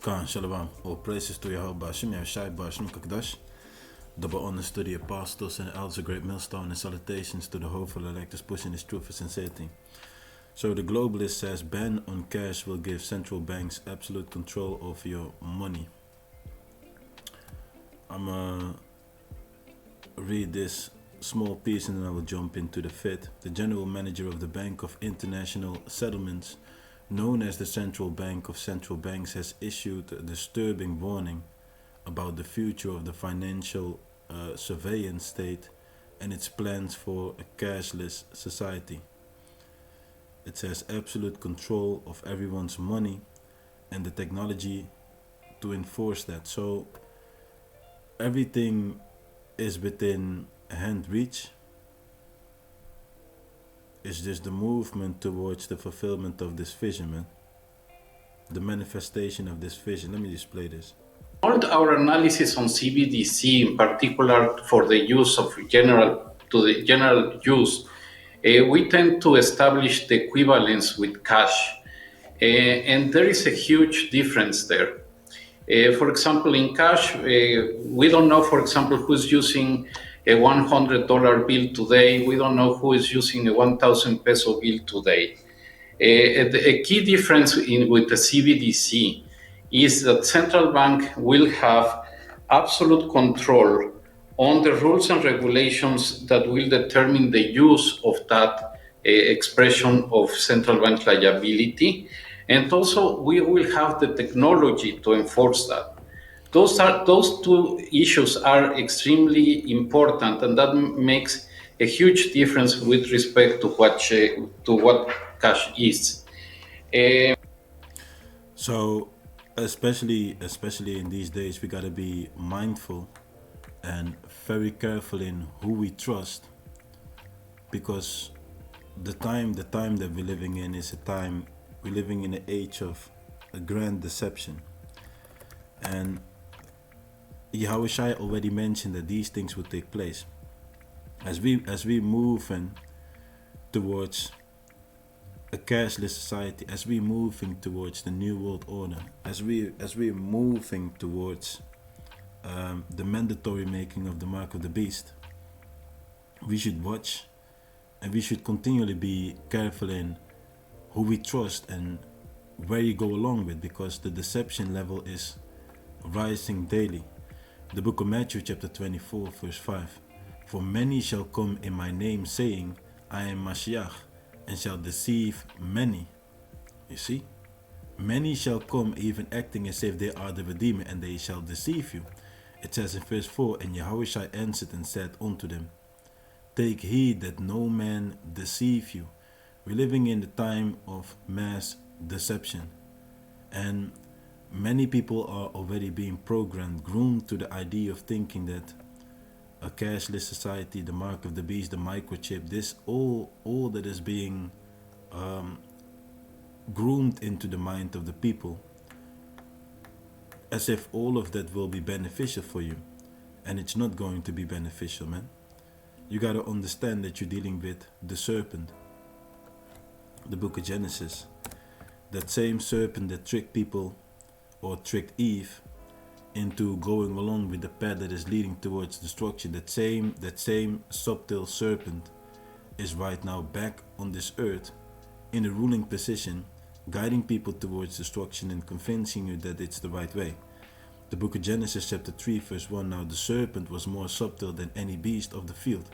Khan Shalom. All praises to Yahawah, Shem Yahawashi, Shem Kakdash. Double honors to the apostles and elders of Greatmillstone, and salutations to the hopeful electors pushing this truth for sincerity. So the globalist says ban on cash will give central banks absolute control over your money. I'm gonna read this small piece and then I will jump into the fifth. The general manager of the Bank of International Settlements, known as the Central Bank of Central Banks, has issued a disturbing warning about the future of the financial surveillance state and its plans for a cashless society. It says absolute control of everyone's money and the technology to enforce that. So everything is within hand reach. It's just the movement towards the fulfillment of this vision, man. The manifestation of this vision. Let me display this. All our analysis on CBDC, in particular for the use of general use, we tend to establish the equivalence with cash, and there is a huge difference there. For example, in cash, we don't know, for example, who's using a $100 bill today. We don't know who is using a 1,000 peso bill today. A key difference with the CBDC is that central bank will have absolute control on the rules and regulations that will determine the use of that expression of central bank liability. And also we will have the technology to enforce that. Those two issues are extremely important, and that makes a huge difference with respect to what cash is. So especially in these days, we gotta be mindful and very careful in who we trust, because the time that we're living in is we're living in an age of a grand deception. And Yahawashi already mentioned that these things would take place as we move towards a cashless society, as we're moving towards the new world order, as we're moving towards the mandatory making of the mark of the beast. We should watch and we should continually be careful in who we trust and where you go along with, because the deception level is rising daily. The book of Matthew chapter 24 verse 5. For many shall come in my name saying, I am Mashiach, and shall deceive many. You see? Many shall come even acting as if they are the Redeemer, and they shall deceive you. It says in verse 4, and Yahawashi answered and said unto them, take heed that no man deceive you. We're living in the time of mass deception, and many people are already being programmed, groomed to the idea of thinking that a cashless society, the mark of the beast, the microchip, this all that is being groomed into the mind of the people, as if all of that will be beneficial for you. And it's not going to be beneficial, man. You got to understand that you're dealing with the serpent. The book of Genesis, that same serpent that tricked people, or tricked Eve into going along with the path that is leading towards destruction. That same subtle serpent is right now back on this earth in a ruling position, guiding people towards destruction and convincing you that it's the right way. The book of Genesis chapter 3 verse 1, now the serpent was more subtle than any beast of the field,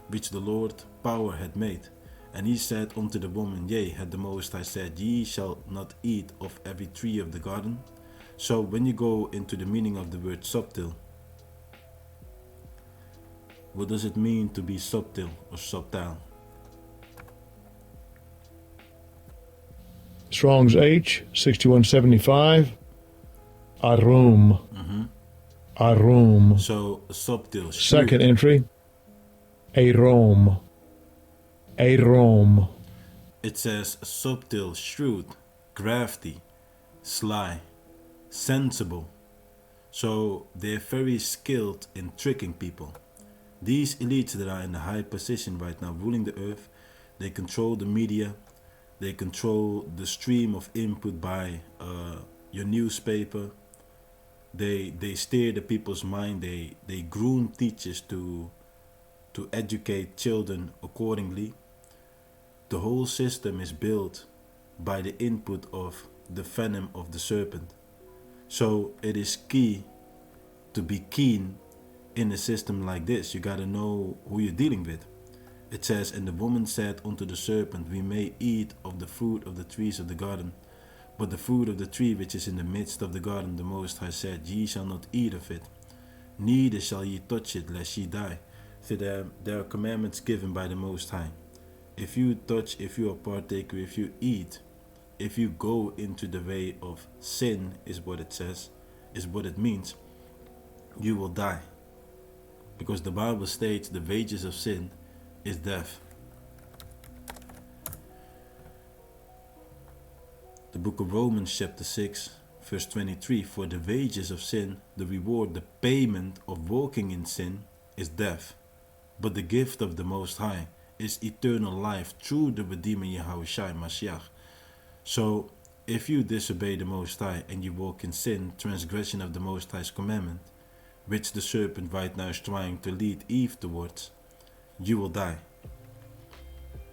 which the Lord power had made. And he said unto the woman, yea, had the Most High said, ye shall not eat of every tree of the garden? So when you go into the meaning of the word subtle, what does it mean to be subtle or subtile? Strong's H, 6175, Arum. Arum. So subtle. Second entry, Arom. Arom. It says subtle, shrewd, crafty, sly, sensible. So they're very skilled in tricking people. These elites that are in a high position right now, ruling the earth, they control the media, they control the stream of input by your newspaper. They steer the people's mind. They groom teachers to educate children accordingly. The whole system is built by the input of the venom of the serpent. So it is key to be keen in a system like this. You gotta know who you're dealing with. It says, and the woman said unto the serpent, we may eat of the fruit of the trees of the garden, but the fruit of the tree which is in the midst of the garden, the Most High said, ye shall not eat of it, neither shall ye touch it, lest ye die. So there are commandments given by the Most High. If you touch, if you are partaker, if you eat, if you go into the way of sin, is what it says, is what it means, you will die. Because the Bible states the wages of sin is death. The book of Romans chapter 6 verse 23, for the wages of sin, the reward, the payment of walking in sin is death. But the gift of the Most High is eternal life through the Redeemer Yahawashi Mashiach. So if you disobey the Most High and you walk in sin, transgression of the Most High's commandment, which the serpent right now is trying to lead Eve towards, you will die.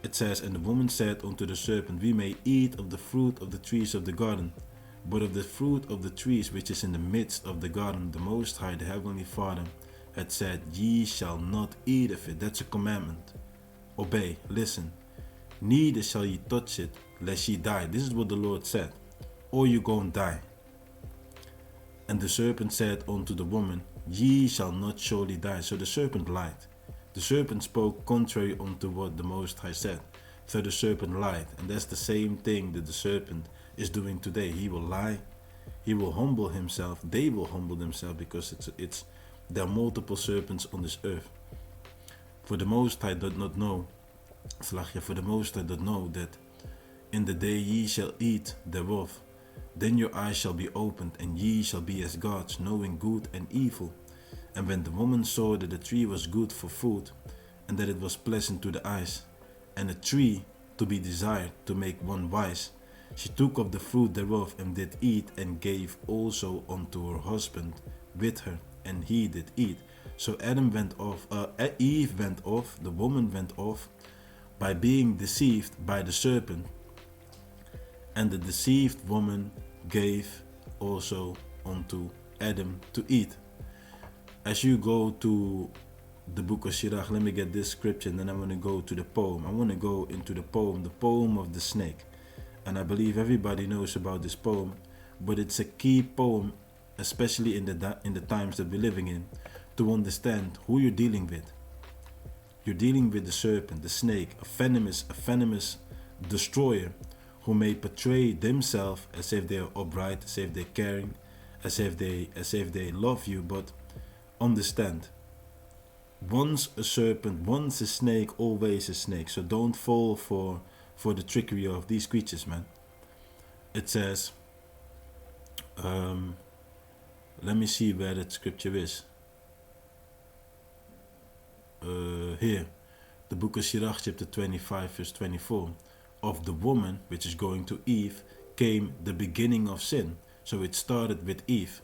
It says, and the woman said unto the serpent, we may eat of the fruit of the trees of the garden, but of the fruit of the trees which is in the midst of the garden, the Most High, the Heavenly Father, had said, ye shall not eat of it. That's a commandment. Obey, listen. Neither shall ye touch it, lest ye die. This is what the Lord said. Or you gonna die. And the serpent said unto the woman, ye shall not surely die. So the serpent lied. The serpent spoke contrary unto what the Most High said. So the serpent lied. And that's the same thing that the serpent is doing today. He will lie. He will humble himself. They will humble themselves, because there are multiple serpents on this earth. For the Most High did not know, for the Most High did know that in the day ye shall eat thereof, then your eyes shall be opened, and ye shall be as gods, knowing good and evil. And when the woman saw that the tree was good for food, and that it was pleasant to the eyes, and a tree to be desired to make one wise, she took of the fruit thereof and did eat, and gave also unto her husband with her, and he did eat. So Eve went off, the woman went off, by being deceived by the serpent, and the deceived woman gave also unto Adam to eat. As you go to the book of Sirach, let me get this scripture, and then I want to go to the poem. I want to go into the poem of the snake. And I believe everybody knows about this poem, but it's a key poem, especially in the times that we're living in, to understand who you're dealing with. You're dealing with the serpent, the snake, a venomous destroyer, who may portray themselves as if they are upright, as if they're caring, as if they love you. But understand, once a serpent, once a snake, always a snake. So don't fall for the trickery of these creatures, man. It says, let me see where that scripture is. Here, the book of Sirach, chapter 25, verse 24. Of the woman, which is going to Eve, came the beginning of sin. So it started with Eve.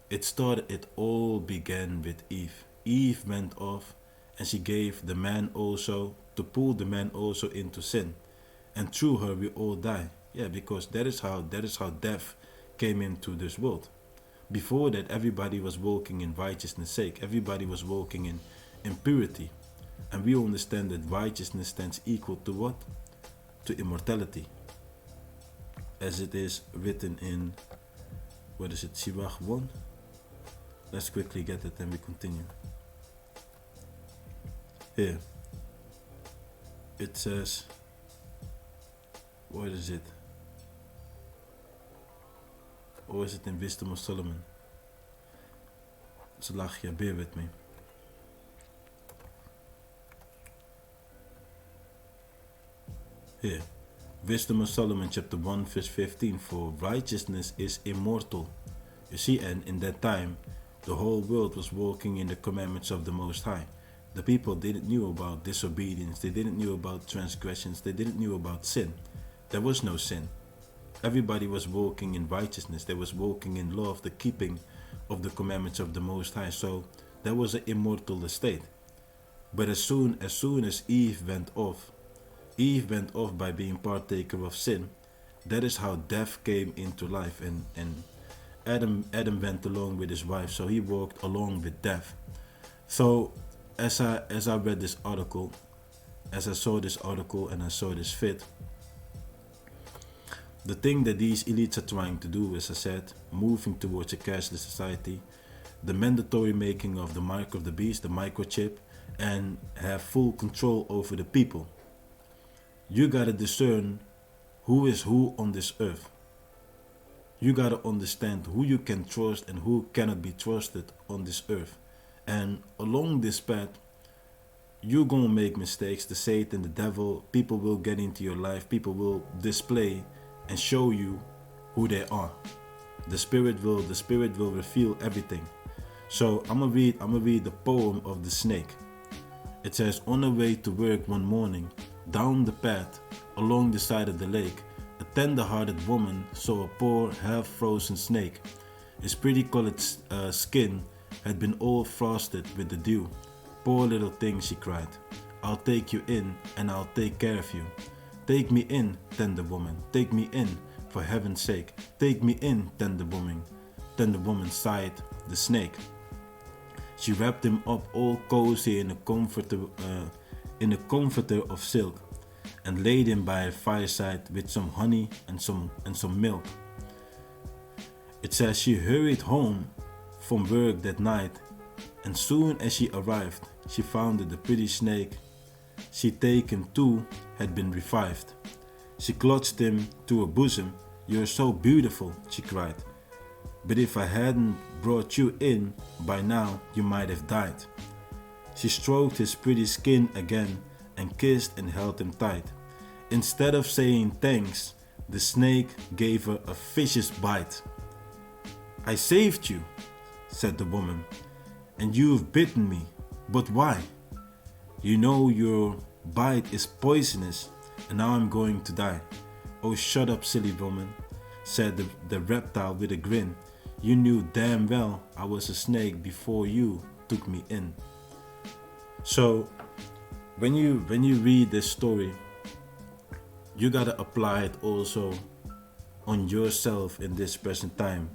It all began with Eve. Eve went off, and she gave the man also, to pull the man also into sin. And through her we all die. Yeah, because that is how death came into this world. Before that, everybody was walking in righteousness' sake. Everybody was walking in purity. And we understand that righteousness stands equal to what? To immortality. As it is written in, what is it, Sirach 1? Let's quickly get it and we continue. Here. It says, what is it? Or is it in Wisdom of Solomon? Salachia, bear with me. Here, Wisdom of Solomon, chapter 1, verse 15. For righteousness is immortal. You see, and in that time, the whole world was walking in the commandments of the Most High. The people didn't know about disobedience. They didn't know about transgressions. They didn't know about sin. There was no sin. Everybody was walking in righteousness. They was walking in love, the keeping of the commandments of the Most High. So that was an immortal estate. But as soon as Eve went off by being partaker of sin. That is how death came into life, and Adam went along with his wife, so he walked along with death. So as I read this article, as I saw this article and I saw this fit, the thing that these elites are trying to do, as I said, moving towards a cashless society, the mandatory making of the mark of the beast, the microchip, and have full control over the people. You gotta discern who is who on this earth. You gotta understand who you can trust and who cannot be trusted on this earth. And along this path, you're gonna make mistakes. The Satan, the devil, people will get into your life. People will display and show you who they are. The spirit will reveal everything. So I'm gonna read the poem of the snake. It says, on the way to work one morning, down the path, along the side of the lake, a tender-hearted woman saw a poor, half-frozen snake. His pretty colored skin had been all frosted with the dew. Poor little thing, she cried. I'll take you in and I'll take care of you. Take me in, tender woman, take me in, for heaven's sake. Take me in, tender woman. Tender woman sighed the snake. She wrapped him up all cozy in a comforter of silk, and laid him by a fireside with some honey and some milk. It says she hurried home from work that night, and soon as she arrived, she found that the pretty snake she'd taken to had been revived. She clutched him to her bosom. You're so beautiful, she cried. But if I hadn't brought you in, by now you might have died. She stroked his pretty skin again and kissed and held him tight. Instead of saying thanks, the snake gave her a vicious bite. I saved you, said the woman, and you've bitten me, but why? You know your bite is poisonous, and now I'm going to die. Oh, shut up, silly woman, said the reptile with a grin. You knew damn well I was a snake before you took me in. So, when you read this story, you gotta apply it also on yourself in this present time,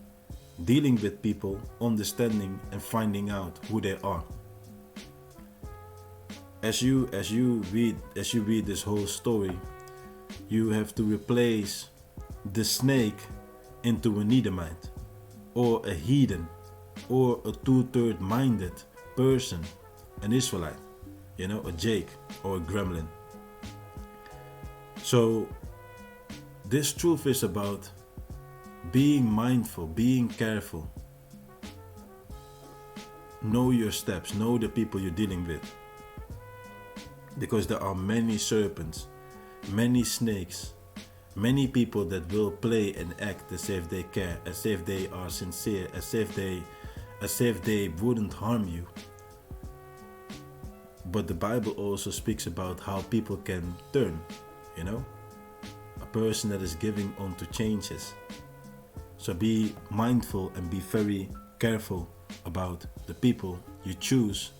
dealing with people, understanding and finding out who they are. As you read this whole story, you have to replace the snake into an Edomite, or a heathen, or a two-third minded person, an Israelite, a Jake or a gremlin. So this truth is about being mindful, being careful. Know your steps, know the people you're dealing with. Because there are many serpents, many snakes, many people that will play and act as if they care, as if they are sincere, as if they wouldn't harm you. But the Bible also speaks about how people can turn, a person that is giving onto changes. So be mindful and be very careful about the people you choose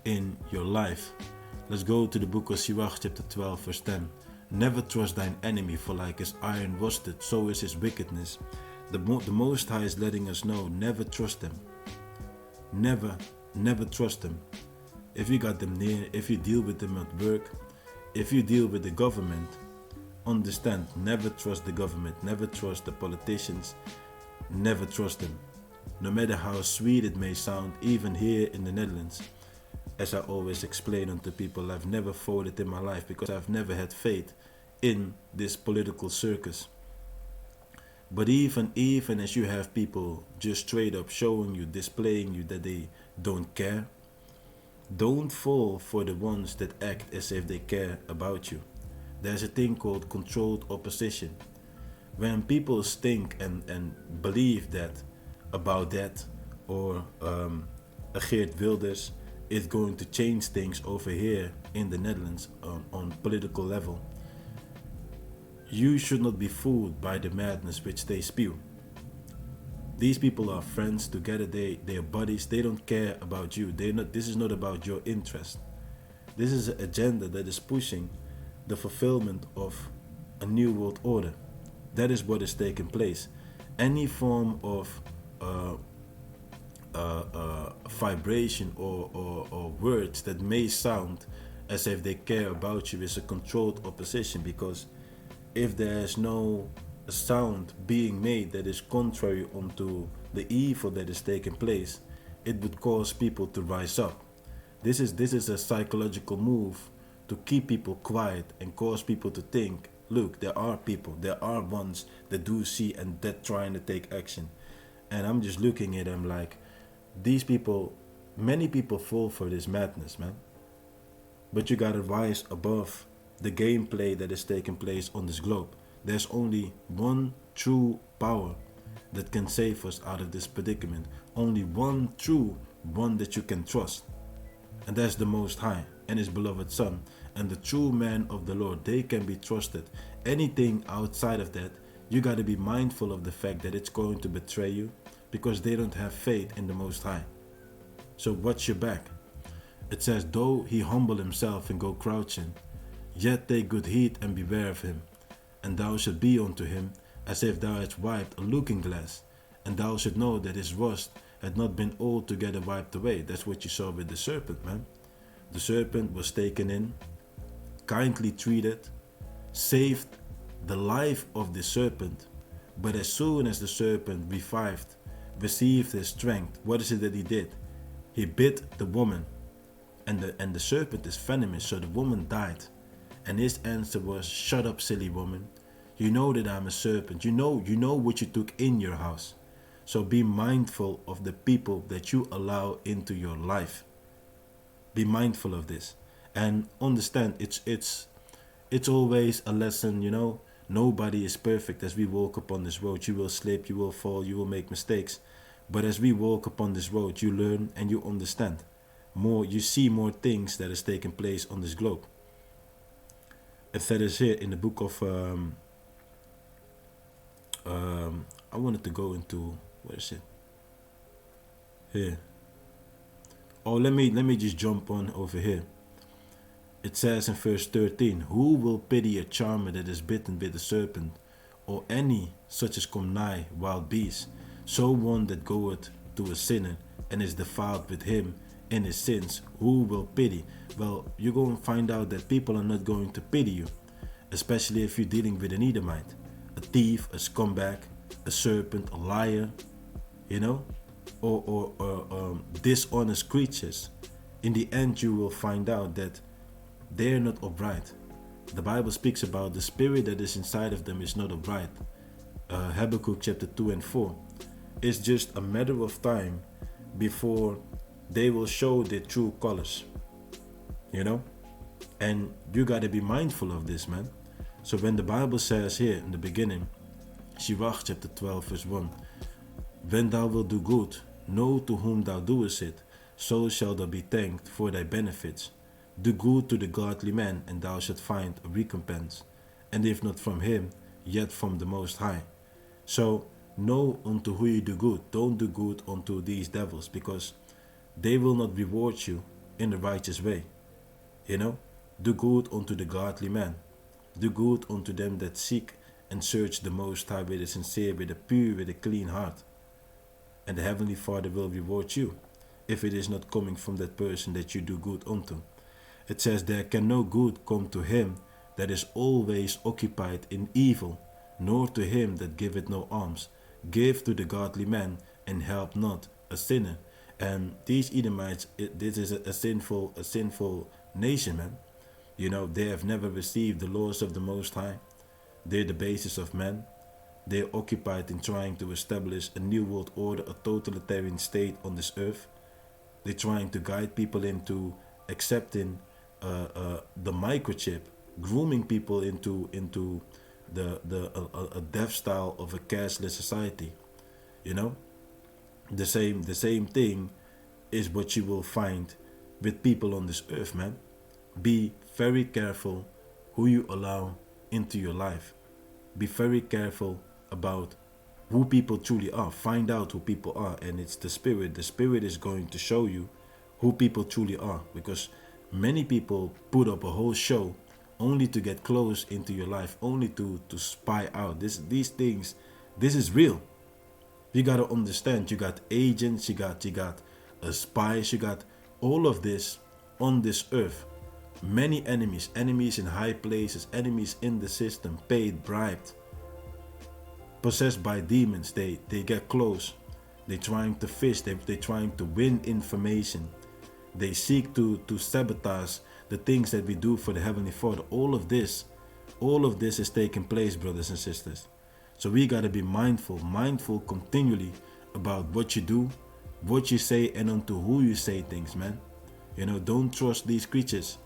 in your life. Let's go to the book of Sirach, chapter 12, verse 10. Never trust thine enemy, for like as iron rusted, so is his wickedness. The Most High is letting us know, never trust them. Never trust them. If you got them near, if you deal with them at work, if you deal with the government, understand, never trust the government, never trust the politicians, never trust them. No matter how sweet it may sound, even here in the Netherlands. As I always explain unto people, I've never voted in my life because I've never had faith in this political circus. But even as you have people just straight up showing you, displaying you that they don't care, don't fall for the ones that act as if they care about you. There's a thing called controlled opposition. When people think and believe that about that, or a Geert Wilders is going to change things over here in the Netherlands on political level, You should not be fooled by the madness which they spew. These people are friends together, they are buddies, they don't care about you. This is not about your interest. This is an agenda that is pushing the fulfillment of a new world order. That is what is taking place. Any form of vibration or words that may sound as if they care about you is a controlled opposition, because if there is no sound being made that is contrary unto the evil that is taking place, it would cause people to rise up. This is a psychological move to keep people quiet and cause people to think, look, there are people, there are ones that do see and that trying to take action. And I'm just looking at them like, these people, many people fall for this madness, man. But you gotta rise above the gameplay that is taking place on this globe. There's only one true power that can save us out of this predicament. Only one true one that you can trust. And that's the Most High and His beloved Son. And the true man of the Lord, they can be trusted. Anything outside of that, you got to be mindful of the fact that it's going to betray you, because they don't have faith in the Most High. So watch your back. It says, though he humble himself and go crouching, yet take good heed and beware of him. And thou shalt be unto him as if thou hadst wiped a looking glass, and thou shalt know that his rust had not been altogether wiped away. That's what you saw with the serpent, man. The serpent was taken in, kindly treated, saved the life of the serpent. But as soon as the serpent revived, received his strength, what is it that he did? He bit the woman, and the serpent is venomous, so the woman died. And his answer was, shut up, silly woman. You know that I'm a serpent. You know what you took in your house. So be mindful of the people that you allow into your life. Be mindful of this. And understand, it's always a lesson, you know. Nobody is perfect. As we walk upon this road, you will slip, you will fall, you will make mistakes. But as we walk upon this road, you learn and you understand more. You see more things that is taking place on this globe. It says here in the book of I wanted to go into, where is it? Here. Oh, let me just jump on over here. It says in verse 13, who will pity a charmer that is bitten with a serpent, or any such as come nigh wild beasts? So one that goeth to a sinner and is defiled with him in his sins, who will pity? Well, you're going to find out that people are not going to pity you, especially if you're dealing with an Edomite, a thief, a scumbag, a serpent, a liar, you know, or dishonest creatures. In the end, you will find out that they're not upright. The Bible speaks about the spirit that is inside of them is not upright. Habakkuk chapter 2 and 4. It's just a matter of time before they will show their true colors, you know. And you got to be mindful of this, man. So when the Bible says here in the beginning, Sirach chapter 12 verse 1, when thou wilt do good, know to whom thou doest it, so shall thou be thanked for thy benefits. Do good to the godly man, and thou shalt find a recompense, and if not from him, yet from the Most High. So know unto who you do good. Don't do good unto these devils, because they will not reward you in the righteous way. You know, do good unto the godly man. Do good unto them that seek and search the Most High with a sincere, with a pure, with a clean heart. And the Heavenly Father will reward you, if it is not coming from that person that you do good unto. It says, there can no good come to him that is always occupied in evil, nor to him that giveth no alms. Give to the godly man, and help not a sinner. And these Edomites, this is a sinful nation, man. You know, they have never received the laws of the Most High. They're the basis of man. They're occupied in trying to establish a new world order, a totalitarian state on this earth. They're trying to guide people into accepting the microchip, grooming people into a death style of a cashless society. You know, the same thing is what you will find with people on this earth, man. Be very careful who you allow into your life. be very careful about who people truly are. Find out who people are, and it's the Spirit. The Spirit is going to show you who people truly are, because many people put up a whole show only to get close into your life, only to spy out. These things, this is real. You got to understand, you got agents, you got spies, you got all of this on this earth. Many enemies in high places, enemies in the system, paid, bribed, possessed by demons. They get close. They're trying to fish. They're trying to win information. They seek to sabotage the things that we do for the Heavenly Father. All of this is taking place, brothers and sisters. So we got to be mindful continually about what you do, what you say, and unto who you say things, man. You know, don't trust these creatures.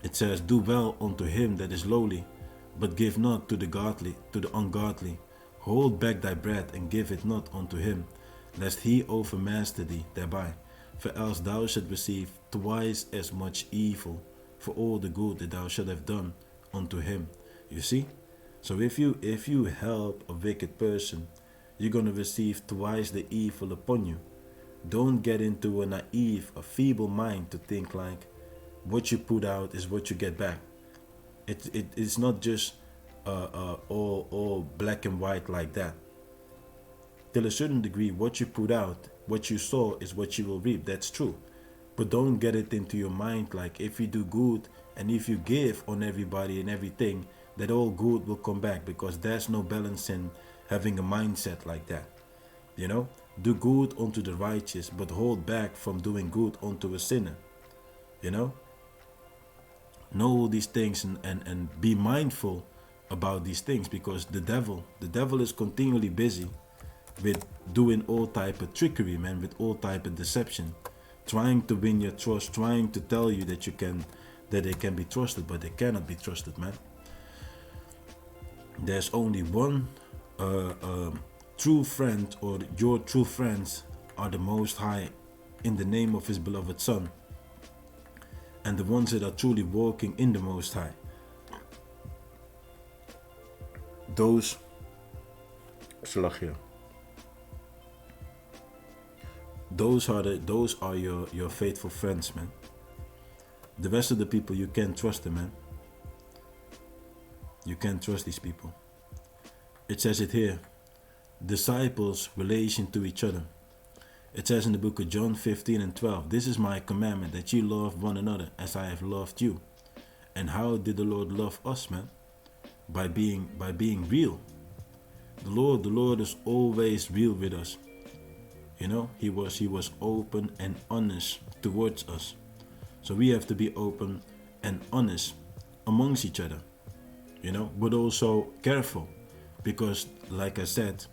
It says, do well unto him that is lowly, but give not to the ungodly. Hold back thy breath, and give it not unto him, lest he overmaster thee thereby. For else thou shalt receive twice as much evil for all the good that thou shalt have done unto him. You see? So if you help a wicked person, you're going to receive twice the evil upon you. Don't get into a feeble mind to think like what you put out is what you get back. It's not just all black and white like that. Till a certain degree, what you put out, what you sow is what you will reap. That's true. But don't get it into your mind like if you do good and if you give on everybody and everything, that all good will come back, because there's no balance in having a mindset like that. You know, do good unto the righteous, but hold back from doing good unto a sinner. You know all these things, and be mindful about these things, because the devil is continually busy with doing all type of trickery, man, with all type of deception, trying to win your trust, trying to tell you that they can be trusted, but they cannot be trusted, man. There's only one true friend, or your true friends are the Most High in the name of his beloved Son, and the ones that are truly walking in the Most High. Those are your faithful friends, man. The rest of the people, you can't trust them, man. You can't trust these people. It says it here, disciples' relation to each other. It says in the book of John 15:12, this is my commandment, that you love one another as I have loved you. And how did the Lord love us, man? By being real. The Lord is always real with us. You know, he was open and honest towards us. So we have to be open and honest amongst each other. You know, but also careful, because like I said,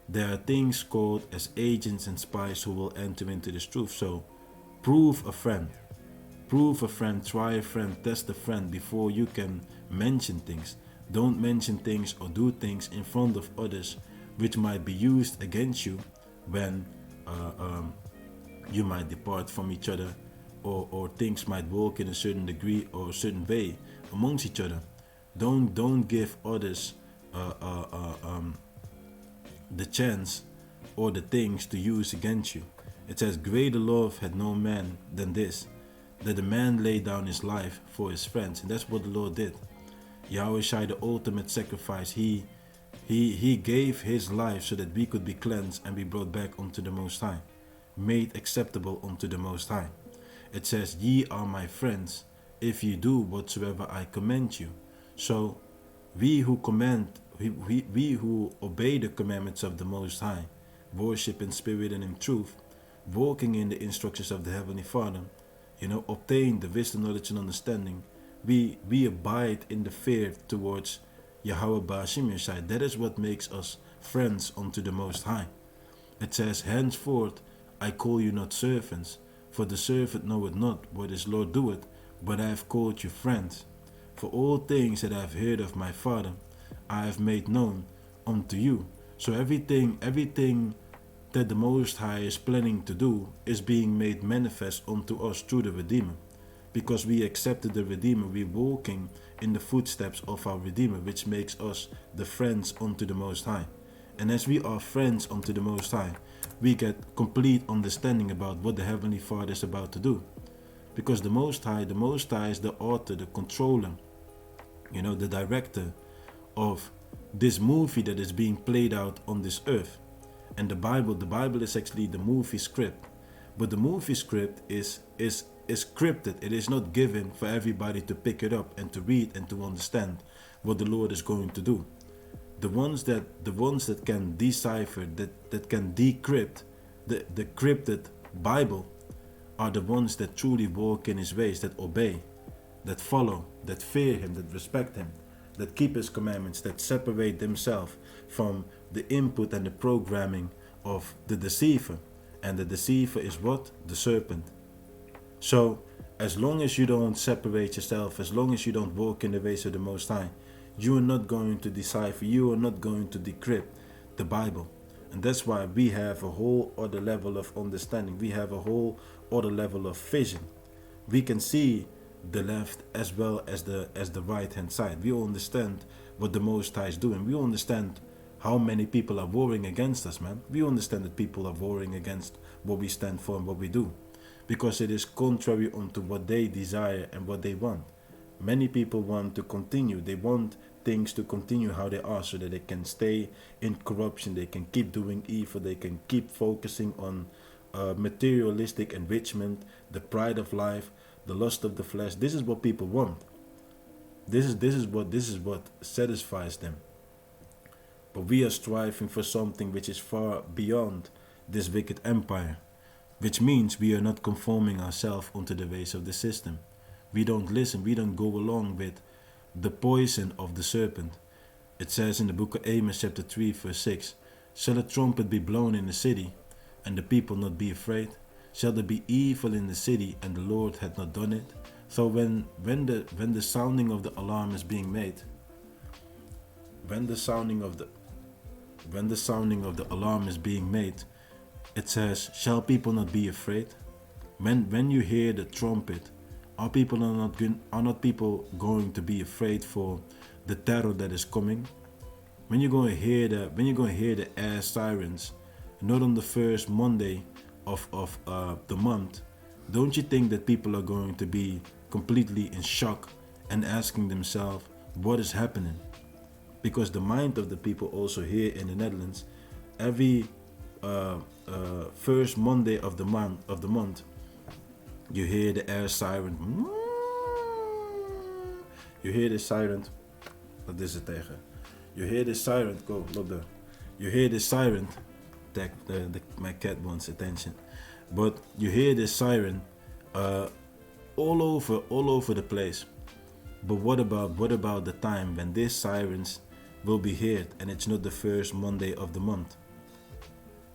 there are things called as agents and spies who will enter into this truth. So prove a friend, try a friend, test a friend before you can mention things. Don't mention things or do things in front of others which might be used against you when you might depart from each other, or things might walk in a certain degree or a certain way amongst each other. Don't give others the chance or the things to use against you. It says, greater love had no man than this, that a man lay down his life for his friends. And that's what the Lord did. Yahawashi, the ultimate sacrifice, he gave his life so that we could be cleansed and be brought back unto the Most High, made acceptable unto the Most High. It says, ye are my friends if ye do whatsoever I command you. So we who obey the commandments of the Most High, worship in spirit and in truth, walking in the instructions of the Heavenly Father, you know, obtain the wisdom, knowledge, and understanding. We abide in the fear towards Yahawah Simeon. That is what makes us friends unto the Most High. It says, henceforth I call you not servants, for the servant knoweth not what his Lord doeth, but I have called you friends. For all things that I have heard of my Father, I have made known unto you. So everything that the Most High is planning to do is being made manifest unto us through the Redeemer. because we accepted the Redeemer. We're walking in the footsteps of our Redeemer, which makes us the friends unto the Most High. And as we are friends unto the Most High, we get complete understanding about what the Heavenly Father is about to do. Because the Most High is the author, the controller, the director of this movie that is being played out on this earth. And the Bible is actually the movie script. But the movie script is scripted. It is not given for everybody to pick it up and to read and to understand what the Lord is going to do. The ones that can decipher, that can decrypt the crypted Bible are the ones that truly walk in His ways, that obey, that follow, that fear Him, that respect Him, that keep His commandments, that separate themselves from the input and the programming of the deceiver. And the deceiver is what? The serpent. So, as long as you don't separate yourself, as long as you don't walk in the ways of the Most High, you are not going to decipher, you are not going to decrypt the Bible. And that's why we have a whole other level of understanding. We have a whole other level of vision. We can see the left as well as the right hand side. We understand what the Most High is doing. We understand how many people are warring against us, man. We understand that people are warring against what we stand for and what we do, because it is contrary unto what they desire and what they want. Many people want to continue. They want things to continue how they are, so that they can stay in corruption. They can keep doing evil. They can keep focusing on materialistic enrichment, the pride of life, the lust of the flesh. This is what people want. This is what satisfies them. But we are striving for something which is far beyond this wicked empire, which means we are not conforming ourselves unto the ways of the system. We don't listen, we don't go along with the poison of the serpent. It says in the book of Amos chapter 3 verse 6, shall a trumpet be blown in the city, and the people not be afraid? Shall there be evil in the city, and the Lord hath not done it? So when the sounding of the alarm is being made, when the sounding of the alarm is being made, it says, shall people not be afraid? When you hear the trumpet, are not people going to be afraid for the terror that is coming? When you're going to hear the air sirens, not on the first Monday of the month, don't you think that people are going to be completely in shock and asking themselves what is happening? Because the mind of the people also here in the Netherlands, every first Monday of the month, you hear the air siren. You hear the siren. Wat is het tegen? You hear the siren. Go, look there. You hear the siren. My cat wants attention. But you hear the siren all over the place. But what about the time when these sirens will be heard and it's not the first Monday of the month?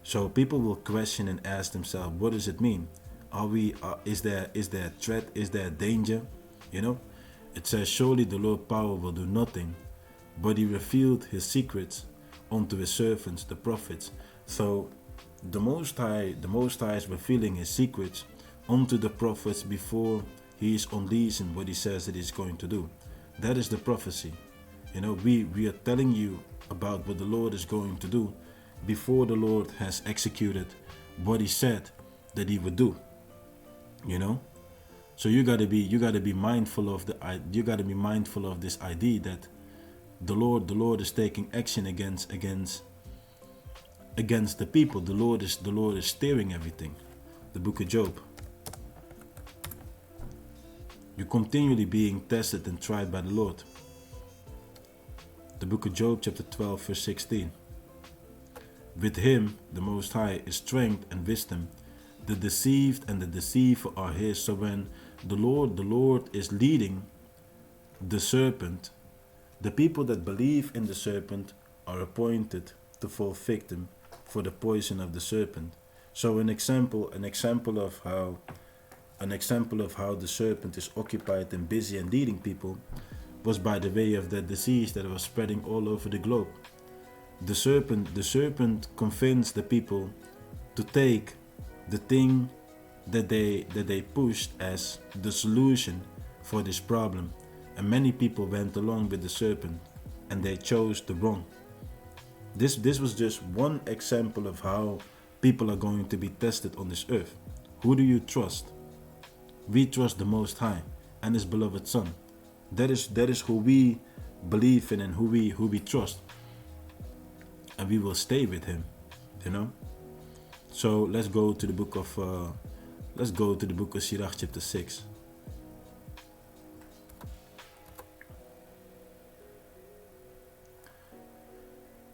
So people will question and ask themselves, what does it mean? Is there a threat? Is there a danger? It says, surely the Lord power will do nothing, but He revealed His secrets unto His servants, the prophets. So the Most High is revealing His secrets unto the prophets before He is unleashing what He says that He's going to do. That is the prophecy. We are telling you about what the Lord is going to do before the Lord has executed what He said that He would do. So you gotta be mindful of this idea that the Lord is taking action against the people. The Lord is steering everything. The book of Job. You're continually being tested and tried by the Lord. The book of Job chapter 12 verse 16. With Him, the Most High, is strength and wisdom. The deceived and the deceiver are His. So when the Lord is leading the serpent, the people that believe in the serpent are appointed to fall victim for the poison of the serpent. So an example of how the serpent is occupied and busy and leading people was by the way of that disease that was spreading all over the globe. The serpent convinced the people to take the thing that they pushed as the solution for this problem, and many people went along with the serpent, and they chose the wrong. This was just one example of how people are going to be tested on this earth. Who do you trust? We trust the Most High and His beloved Son. That is who we believe in and who we trust, and we will stay with Him. You know. So let's go to the book of Sirach chapter 6.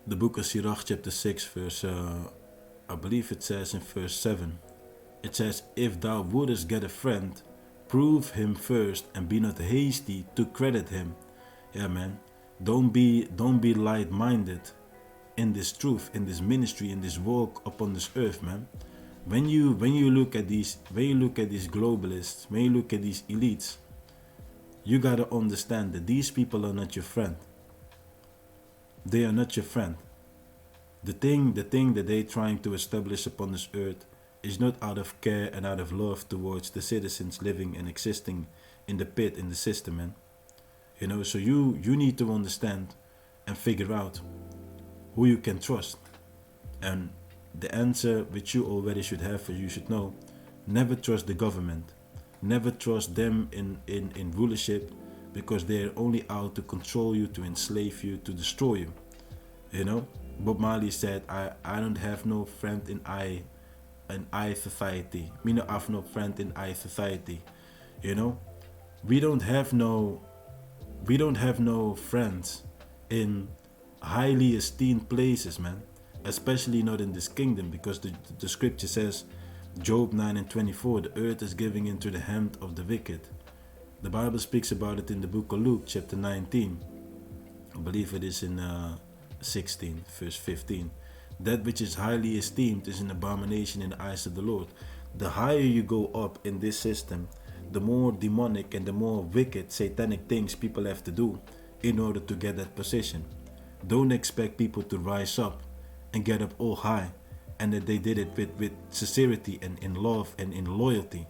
The book of Sirach chapter 6 verse, I believe it says in verse 7. It says, if thou wouldest get a friend, prove him first and be not hasty to credit him. Yeah, man. Don't be light-minded in this truth, in this ministry, in this walk upon this earth, man. When you look at these globalists, when you look at these elites, you gotta understand that these people are not your friend. They are not your friend. The thing that they're trying to establish upon this earth is not out of care and out of love towards the citizens living and existing in the pit, in the system, man. You know, so you need to understand and figure out who you can trust. And the answer which you already should have, or you should know, never trust the government. Never trust them in rulership, because they're only out to control you, to enslave you, to destroy you. You know, Bob Marley said, I don't have no friend in I society. Me no have no friend in I society. You know, we don't have no friends in highly esteemed places, man. Especially not in this kingdom, because the scripture says, Job 9:24, the earth is giving into the hand of the wicked. The Bible speaks about it in the book of Luke, chapter 19. I believe it is in 16, verse 15. That which is highly esteemed is an abomination in the eyes of the Lord. The higher you go up in this system, the more demonic and the more wicked, satanic things people have to do in order to get that position. Don't expect people to rise up and get up all high, and that they did it with sincerity and in love and in loyalty.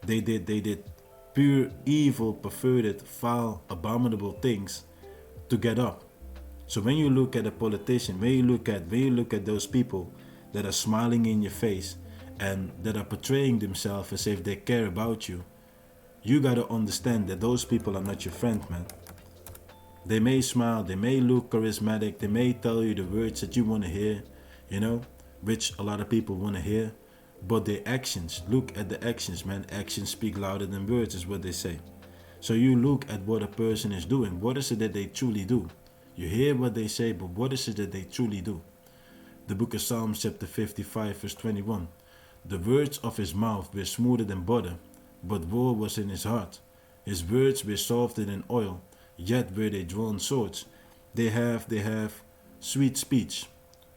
They did pure evil, perverted, foul, abominable things to get up. So when you look at a politician, when you look at those people that are smiling in your face and that are portraying themselves as if they care about you, you gotta understand that those people are not your friend, man. They may smile, they may look charismatic, they may tell you the words that you want to hear, you know, which a lot of people want to hear, but their actions, look at the actions, man. Actions speak louder than words, is what they say. So you look at what a person is doing. What is it that they truly do? You hear what they say, but what is it that they truly do? The book of Psalms chapter 55 verse 21. The words of his mouth were smoother than butter, but war was in his heart. His words were softer than oil, yet were they drawn swords. They have sweet speech.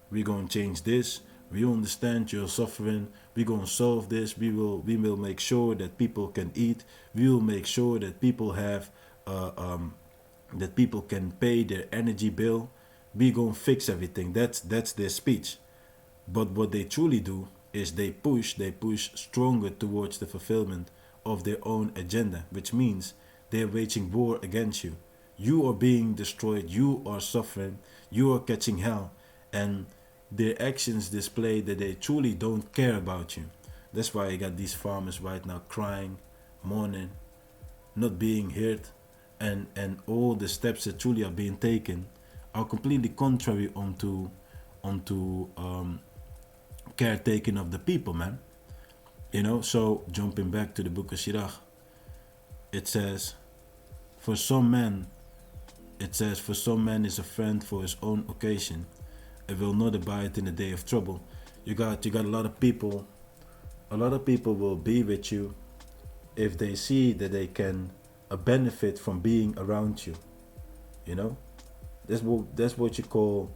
We're going to change this. We understand your suffering. We're going to solve this. We will make sure that people can eat. We will make sure that people have that people can pay their energy bill. We're going to fix everything. That's their speech. But what they truly do is they push stronger towards the fulfillment of their own agenda, which means they're waging war against you. You are being destroyed. You are suffering. You are catching hell. And their actions display that they truly don't care about you. That's why you got these farmers right now crying, mourning, not being heard, and all the steps that truly are being taken are completely contrary onto caretaking of the people, man. You know, so jumping back to the book of Sirach, it says, for some man is a friend for his own occasion, and will not abide in the day of trouble. You got a lot of people will be with you if they see that they can benefit from being around you. You know, that's what you call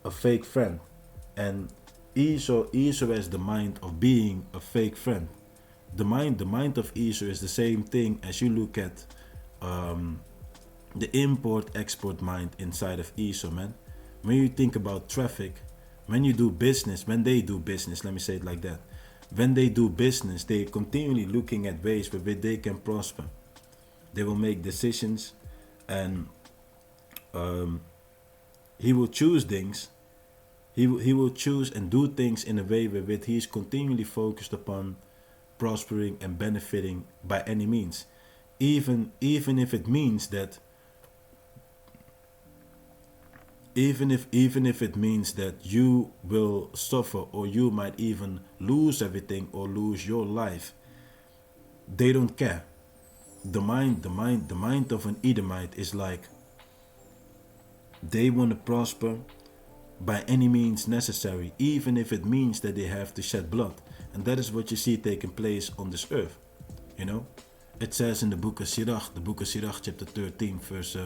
a fake friend. And Esau has the mind of being a fake friend. The mind of Esau is the same thing as you look at the import-export mind inside of Esau, man. When you think about traffic, when they do business, let me say it like that. when they do business, they continually looking at ways where they can prosper. They will make decisions, and he will choose things. He will choose and do things in a way where he is continually focused upon prospering and benefiting by any means, even if it means that even if it means that you will suffer, or you might even lose everything or lose your life. They don't care. The mind of an Edomite is like, they want to prosper by any means necessary, even if it means that they have to shed blood. And that is what you see taking place on this earth. You know, it says in the book of Sirach, chapter 13, verse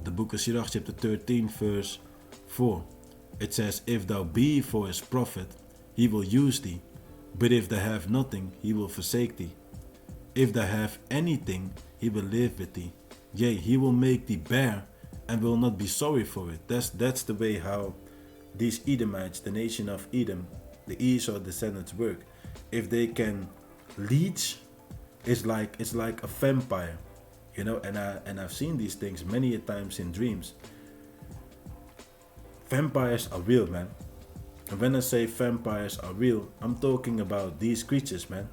the book of Sirach, chapter 13, verse 4. It says, if thou be for his profit, he will use thee. But if thou have nothing, he will forsake thee. If thou have anything, he will live with thee. Yea, he will make thee bear, and will not be sorry for it. That's the way how these Edomites, the nation of Edom, the Esau descendants work. If they can leech, it's like a vampire. You know, and I've seen these things many a times in dreams. Vampires are real, man. And when I say vampires are real, I'm talking about these creatures, man.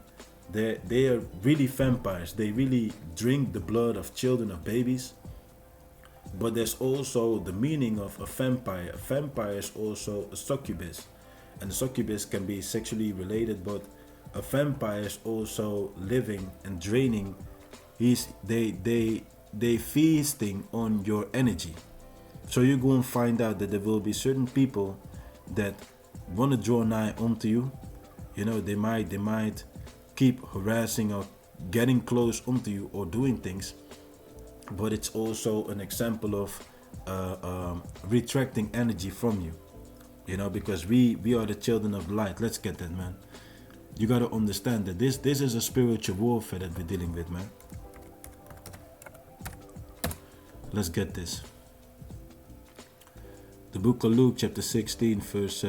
They are really vampires. They really drink the blood of children, of babies. But there's also the meaning of a vampire. A vampire is also a succubus. And a succubus can be sexually related, but a vampire is also living and draining. They feasting on your energy. So you're going to find out that there will be certain people that want to draw nigh onto you. You know, they might keep harassing or getting close onto you or doing things. But it's also an example of retracting energy from you. You know, because we are the children of light. Let's get that, man. You got to understand that this is a spiritual warfare that we're dealing with, man. Let's get this. The book of Luke, chapter 16, verse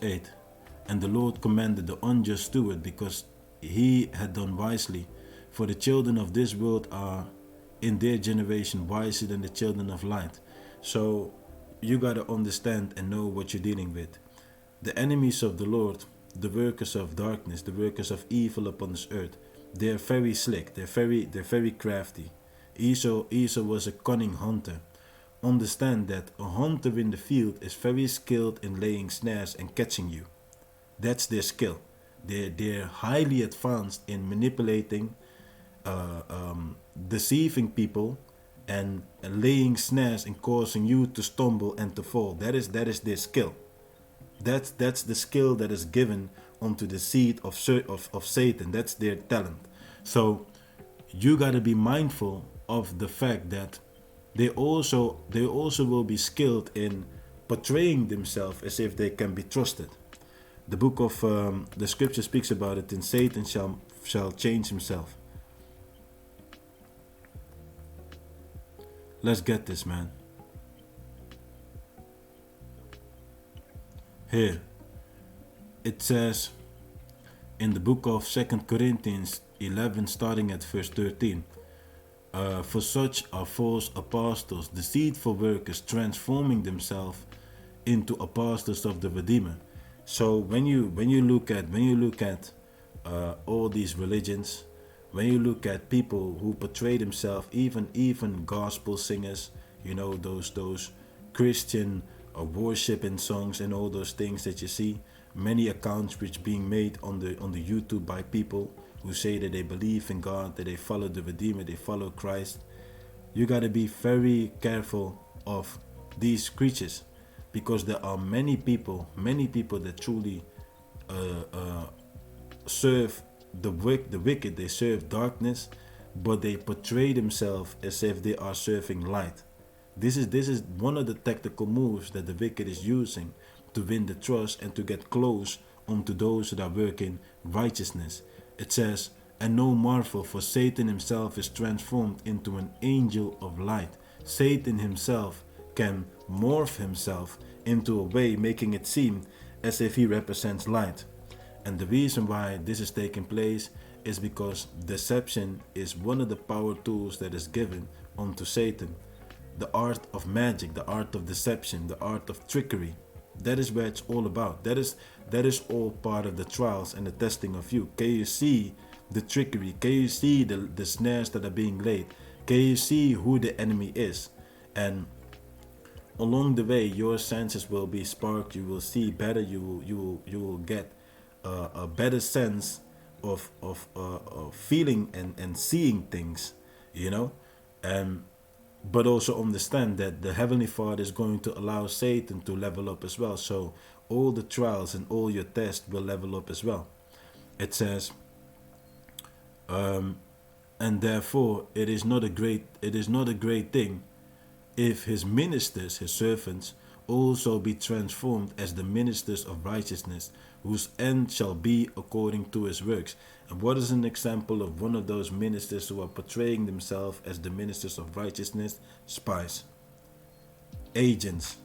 8. And the Lord commanded the unjust steward, because he had done wisely. For the children of this world are in their generation wiser than the children of light. So you got to understand and know what you're dealing with. The enemies of the Lord, the workers of darkness, the workers of evil upon this earth, they're very slick, they're very crafty. Esau was a cunning hunter. Understand that a hunter in the field is very skilled in laying snares and catching you. That's their skill. They're highly advanced in manipulating, deceiving people, and laying snares and causing you to stumble and to fall. That is their skill. That's the skill that is given unto the seed of Satan. That's their talent. So you got to be mindful of the fact that they also will be skilled in portraying themselves as if they can be trusted. The book of the scripture speaks about it, and Satan shall change himself. Let's get this, man. Here it says in the book of 2 Corinthians 11, starting at verse 13, for such are false apostles, deceitful workers, transforming themselves into apostles of the Redeemer. So when you look at all these religions, when you look at people who portray themselves, even gospel singers, you know, those Christian worship songs and all those things that you see, many accounts which being made on the YouTube by people who say that they believe in God, that they follow the Redeemer, they follow Christ. You got to be very careful of these creatures, because there are many people that truly serve the wicked. They serve darkness, but they portray themselves as if they are serving light. This is one of the tactical moves that the wicked is using to win the trust and to get close unto those that are working righteousness. It says, and no marvel, for Satan himself is transformed into an angel of light. Satan himself can morph himself into a way making it seem as if he represents light. And the reason why this is taking place is because deception is one of the power tools that is given unto Satan. The art of magic, the art of deception, the art of trickery. That is where it's all about. That is all part of the trials and the testing of you. Can you see the trickery? Can you see the snares that are being laid? Can you see who the enemy is? And along the way, your senses will be sparked. You will see better. You will get a better sense of feeling and seeing things, you know, and but also understand that the Heavenly Father is going to allow Satan to level up as well. So all the trials and all your tests will level up as well. It says, and therefore it is not a great thing if his ministers, his servants, also be transformed as the ministers of righteousness, whose end shall be according to his works. And what is an example of one of those ministers who are portraying themselves as the ministers of righteousness? Spies, agents,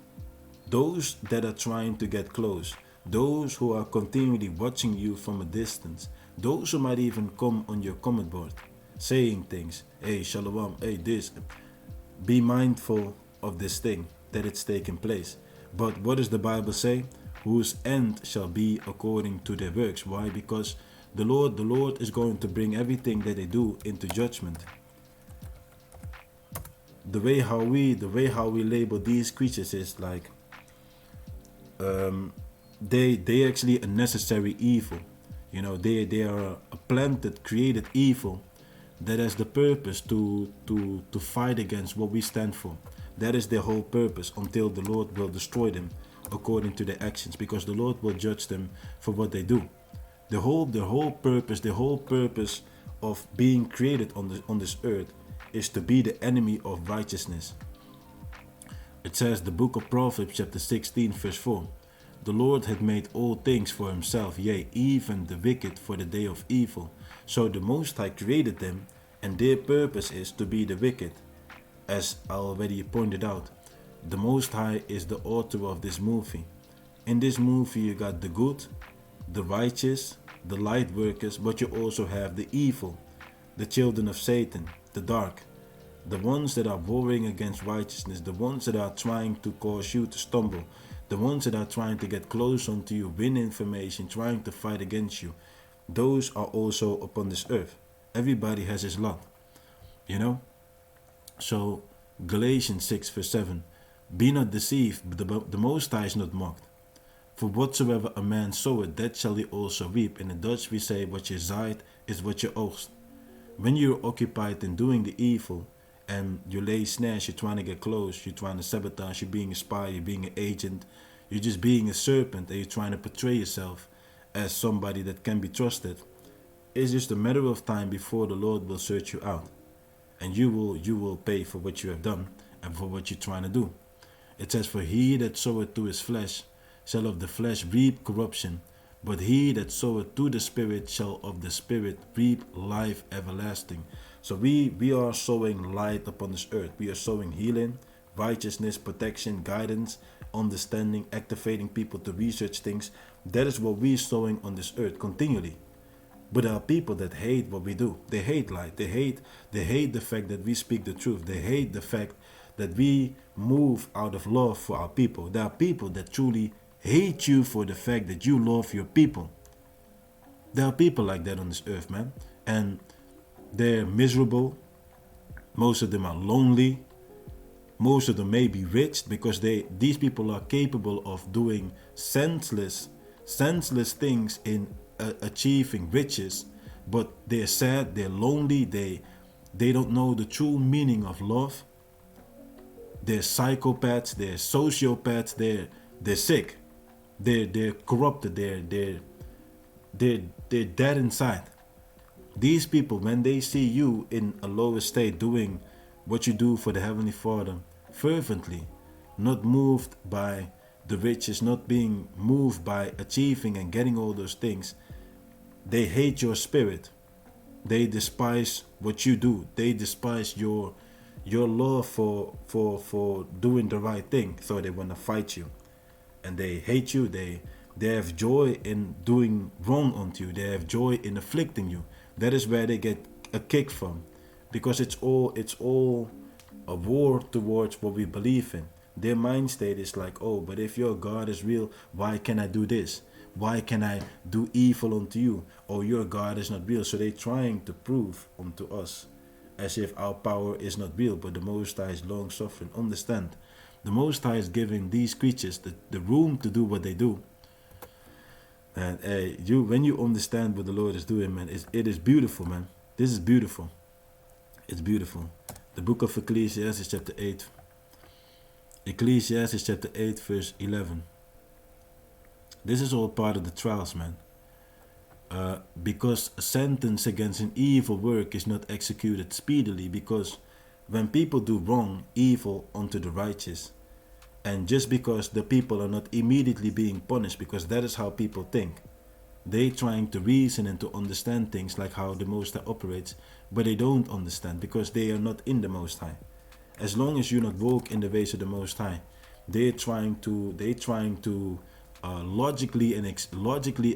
those that are trying to get close, those who are continually watching you from a distance, those who might even come on your comment board saying things, hey, shalom, hey, this. Be mindful of this thing, that it's taking place. But what does the Bible say? Whose end shall be according to their works. Why? Because the Lord is going to bring everything that they do into judgment. The way how we label these creatures is like they actually a necessary evil. You know, they are a planted, created evil that has the purpose to fight against what we stand for. That is their whole purpose, until the Lord will destroy them according to their actions, because the Lord will judge them for what they do. The whole purpose of being created on this earth is to be the enemy of righteousness. It says, the book of Proverbs chapter 16 verse 4, the Lord had made all things for himself, yea, even the wicked for the day of evil. So the Most High created them, and their purpose is to be the wicked. As I already pointed out, the Most High is the author of this movie. In this movie you got the good, the righteous, the light workers, but you also have the evil, the children of Satan, the dark, the ones that are warring against righteousness, the ones that are trying to cause you to stumble, the ones that are trying to get close onto you, win information, trying to fight against you. Those are also upon this earth. Everybody has his lot, you know. So Galatians 6 verse 7, be not deceived, the Most High is not mocked. For whatsoever a man soweth, that shall he also reap. In the Dutch we say, what you zaait is what you oogst. When you're occupied in doing the evil and you lay snares, you're trying to get close, you're trying to sabotage, you're being a spy, you're being an agent, you're just being a serpent, and you're trying to portray yourself as somebody that can be trusted, it's just a matter of time before the Lord will search you out, and you will pay for what you have done and for what you're trying to do. It says, for he that soweth to his flesh shall of the flesh reap corruption, but he that soweth to the Spirit shall of the Spirit reap life everlasting. So we are sowing light upon this earth. We are sowing healing, righteousness, protection, guidance, understanding, activating people to research things. That is what we are sowing on this earth continually. But there are people that hate what we do. They hate light. They hate the fact that we speak the truth. They hate the fact that we move out of love for our people. There are people that truly hate you for the fact that you love your people. There are people like that on this earth, man. And they're miserable. Most of them are lonely. Most of them may be rich because these people are capable of doing senseless things in achieving riches, but they're sad, they're lonely, they don't know the true meaning of love. They're psychopaths, they're sociopaths, they're sick, they're corrupted, they're dead inside. These people, when they see you in a lower state doing what you do for the Heavenly Father fervently, not moved by the riches, not being moved by achieving and getting all those things, they hate your spirit. They despise what you do. They despise your your love for doing the right thing, so they want to fight you, and they hate you. They have joy in doing wrong unto you. They have joy in afflicting you. That is where they get a kick from, because it's all a war towards what we believe in. Their mind state is like, oh, but if your God is real, why can I do this? Why can I do evil unto you? Oh, your God is not real. So they're trying to prove unto us as if our power is not real, but the Most High is long suffering. Understand, the Most High is giving these creatures the room to do what they do. And when you understand what the Lord is doing, man, it is beautiful, man. This is beautiful. It's beautiful. The book of Ecclesiastes chapter 8. Ecclesiastes chapter 8 verse 11. This is all part of the trials, man. Because a sentence against an evil work is not executed speedily, because when people do wrong, evil unto the righteous, and just because the people are not immediately being punished, because that is how people think. They trying to reason and to understand things like how the Most High operates, but they don't understand because they are not in the Most High. As long as you not walk in the ways of the Most High, they're trying to logically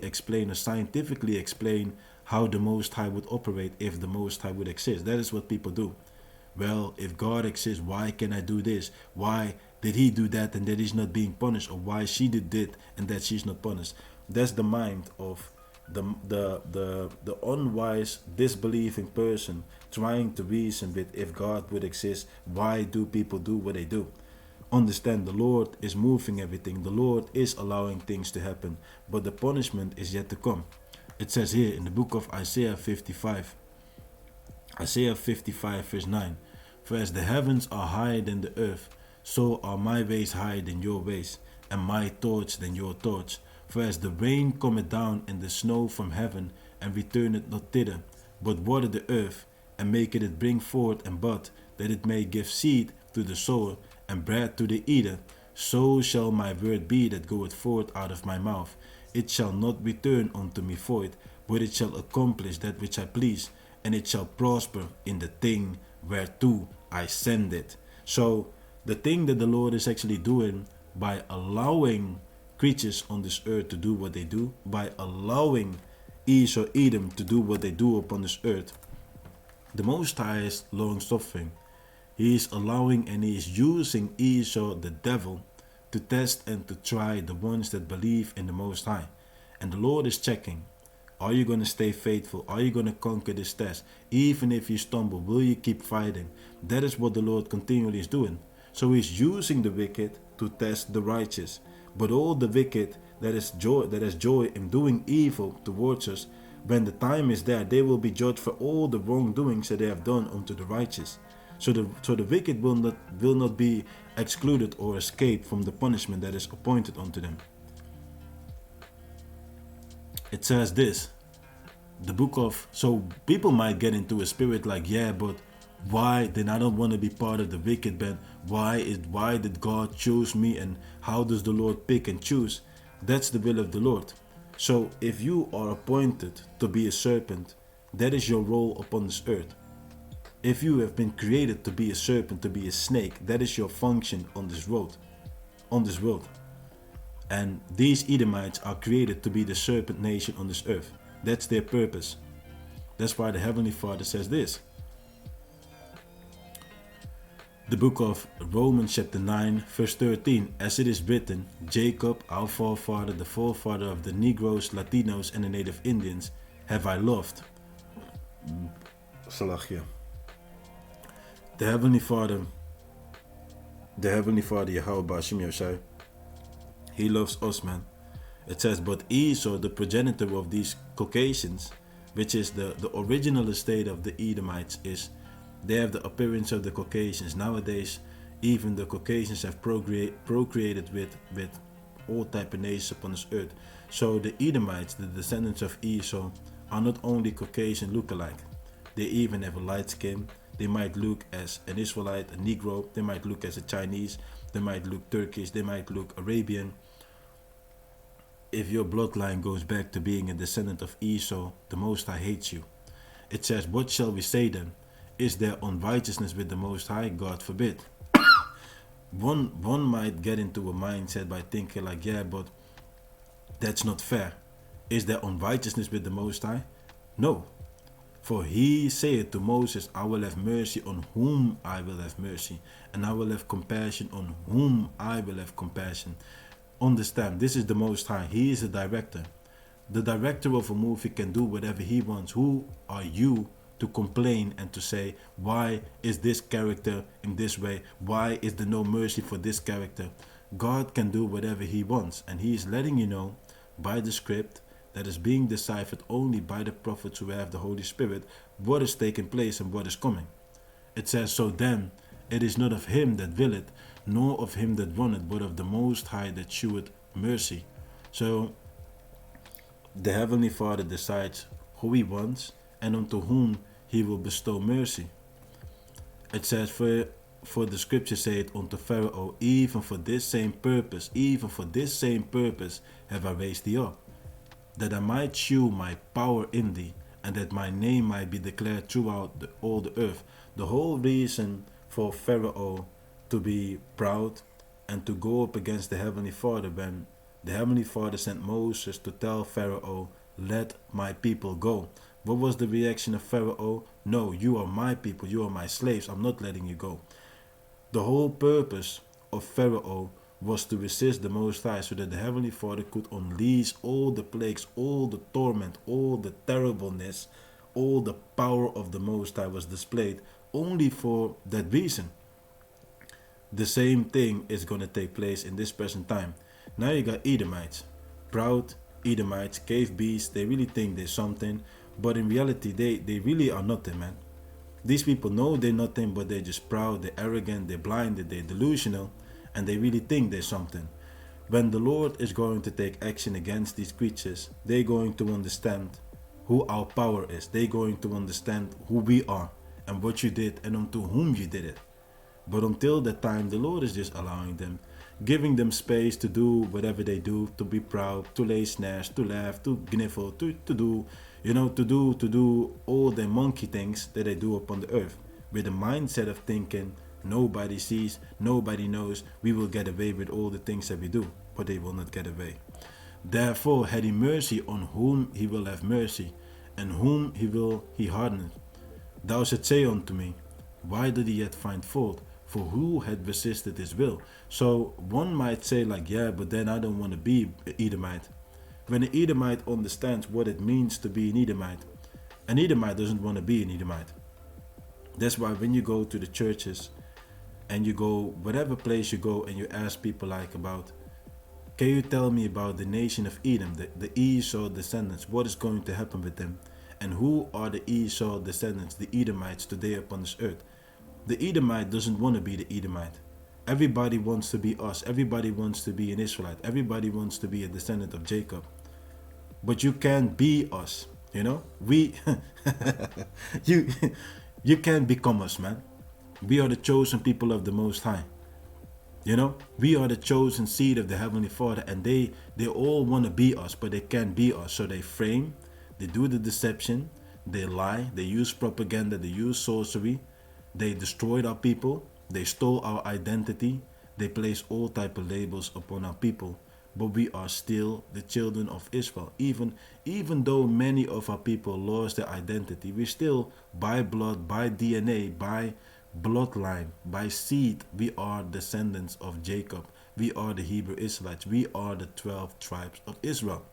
explain or scientifically explain how the Most High would operate if the Most High would exist. That is what people do. Well, if God exists, why can I do this? Why did he do that and that he's not being punished? Or why she did it and that she's not punished? That's the mind of the unwise, disbelieving person trying to reason with, if God would exist, why do people do what they do? Understand, the Lord is moving everything. The Lord is allowing things to happen, but the punishment is yet to come. It says here in the book of Isaiah 55 verse 9, for as the heavens are higher than the earth, so are my ways higher than your ways, and my thoughts than your thoughts. For as the rain cometh down and the snow from heaven, and returneth not thither, but water the earth, and maketh it bring forth and bud, that it may give seed to the sower, and bread to the eater, so shall my word be that goeth forth out of my mouth. It shall not return unto me void, but it shall accomplish that which I please, and it shall prosper in the thing whereto I send it. So the thing that the Lord is actually doing by allowing creatures on this earth to do what they do, by allowing Esau, Edom to do what they do upon this earth, the Most High is long suffering. He is allowing and he is using Esau, the devil, to test and to try the ones that believe in the Most High. And the Lord is checking. Are you going to stay faithful? Are you going to conquer this test? Even if you stumble, will you keep fighting? That is what the Lord continually is doing. So he's using the wicked to test the righteous. But all the wicked that has joy in doing evil towards us, when the time is there, they will be judged for all the wrongdoings that they have done unto the righteous. So the wicked will not be excluded or escape from the punishment that is appointed unto them. It says this, the book of, so people might get into a spirit like, yeah, but why then I don't want to be part of the wicked band? Why did God choose me, and how does the Lord pick and choose? That's the will of the Lord. So if you are appointed to be a serpent, that is your role upon this earth. If you have been created to be a serpent, to be a snake, that is your function on this world. And these Edomites are created to be the serpent nation on this earth. That's their purpose. That's why the Heavenly Father says this. The book of Romans chapter 9 verse 13, as it is written, Jacob, our forefather, the forefather of the Negroes, Latinos, and the native Indians, have I loved. Salachia. The Heavenly Father, Yahawah, he loves us, man. It says, but Esau, the progenitor of these Caucasians, which is the original estate of the Edomites, is they have the appearance of the Caucasians. Nowadays, even the Caucasians have procreated with all type of nations upon this earth. So the Edomites, the descendants of Esau, are not only Caucasian look-alike. They even have a light skin. They might look as an Israelite, a Negro. They might look as a Chinese. They might look Turkish. They might look Arabian. If your bloodline goes back to being a descendant of Esau, the Most High hates you. It says, what shall we say then? is there unrighteousness with the Most High? God forbid. One might get into a mindset by thinking like, yeah, but that's not fair. Is there unrighteousness with the Most High? No. For he said to Moses, I will have mercy on whom I will have mercy, and I will have compassion on whom I will have compassion. Understand, this is the Most High. He is the director. The director of a movie can do whatever he wants. Who are you to complain and to say, why is this character in this way? Why is there no mercy for this character? God can do whatever he wants, and he is letting you know by the script that is being deciphered only by the prophets who have the Holy Spirit what is taking place and what is coming. It says, so then it is not of him that willeth, nor of him that runneth, but of the Most High that sheweth mercy. So the Heavenly Father decides who he wants and unto whom he will bestow mercy. It says, for the scripture saith unto Pharaoh, even for this same purpose have I raised thee up, that I might shew my power in thee, and that my name might be declared throughout all the earth. The whole reason for Pharaoh to be proud and to go up against the Heavenly Father, when the Heavenly Father sent Moses to tell Pharaoh, let my people go. What was the reaction of Pharaoh? No, you are my people, you are my slaves, I'm not letting you go. The whole purpose of Pharaoh was to resist the Most High, so that the Heavenly Father could unleash all the plagues, all the torment, all the terribleness, all the power of the Most High was displayed only for that reason. The same thing is going to take place in this present time. Now you got Edomites, proud Edomites, cave beasts. They really think they're something, but in reality they really are nothing, man. These people know they're nothing, but they're just proud, they're arrogant, they're blinded, they're delusional, and they really think they're something. When the Lord is going to take action against these creatures, they're going to understand who our power is. They're going to understand who we are and what you did and unto whom you did it. But until that time, the Lord is just allowing them, giving them space to do whatever they do, to be proud, to lay snares, to laugh, to gniffle, to do all the monkey things that they do upon the earth, with the mindset of thinking nobody sees, nobody knows, we will get away with all the things that we do, but they will not get away. Therefore had he mercy on whom he will have mercy, and whom he hardeneth. Thou shalt say unto me, why did he yet find fault? For who had resisted his will? So one might say like, yeah, but then I don't want to be an Edomite. When an Edomite understands what it means to be an Edomite doesn't want to be an Edomite. That's why when you go to the churches and you go whatever place you go and you ask people like about, can you tell me about the nation of Edom, the Esau descendants, what is going to happen with them? And who are the Esau descendants, the Edomites today upon this earth? The Edomite doesn't want to be the Edomite. Everybody wants to be us. Everybody wants to be an Israelite. Everybody wants to be a descendant of Jacob. But you can't be us, you know? You can't become us, man. We are the chosen people of the Most High. You know? We are the chosen seed of the Heavenly Father, and they all want to be us, but they can't be us. So they frame, they do the deception, they lie, they use propaganda, they use sorcery, they destroyed our people, they stole our identity, they place all type of labels upon our people. But we are still the children of Israel. Even though many of our people lost their identity, we still, by blood, by DNA, by bloodline, by seed, we are descendants of Jacob. We are the Hebrew Israelites. We are the 12 tribes of Israel.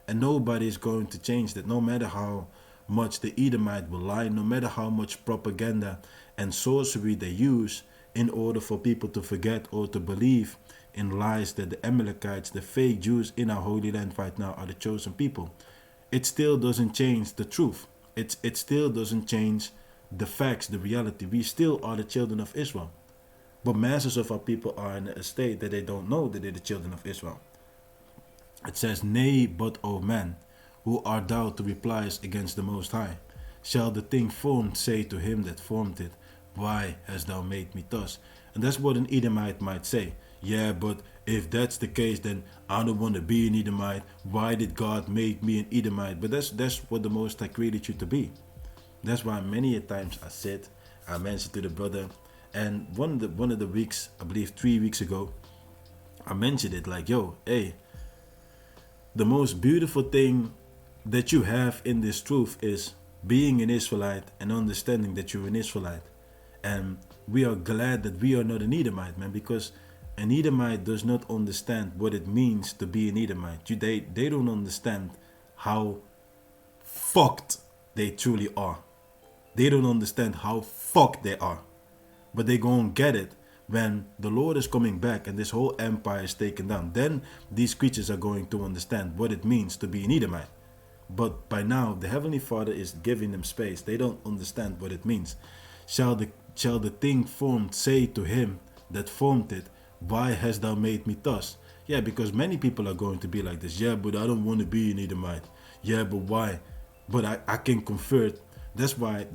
And nobody is going to change that, no matter how much the Edomite will lie, no matter how much propaganda and sorcery they use in order for people to forget or to believe in lies that the Amalekites, the fake Jews in our Holy Land right now are the chosen people. It still doesn't change the truth. It still doesn't change the facts, the reality. We still are the children of Israel. But masses of our people are in a state that they don't know that they're the children of Israel. It says, nay, but, O man, who art thou to reply against the Most High? Shall the thing formed say to him that formed it, why hast thou made me thus? And that's what an Edomite might say. Yeah, but if that's the case, then I don't want to be an Edomite. Why did God make me an Edomite? But that's what the Most High created you to be. That's why many a times I sit I mentioned to the brother, and one of the weeks, I believe 3 weeks ago, I mentioned it like, yo, hey, the most beautiful thing that you have in this truth is being an Israelite and understanding that you're an Israelite. And we are glad that we are not an Edomite, man, because an Edomite does not understand what it means to be an Edomite. They don't understand how fucked they truly are. They don't understand how fucked they are. But they gonna get it when the Lord is coming back and this whole empire is taken down. Then these creatures are going to understand what it means to be an Edomite. But by now, the Heavenly Father is giving them space. They don't understand what it means. Shall the thing formed say to him that formed it, why hast thou made me thus? Yeah, because many people are going to be like this. Yeah, but I don't want to be an Edomite. Yeah, but why? But I can convert. That's why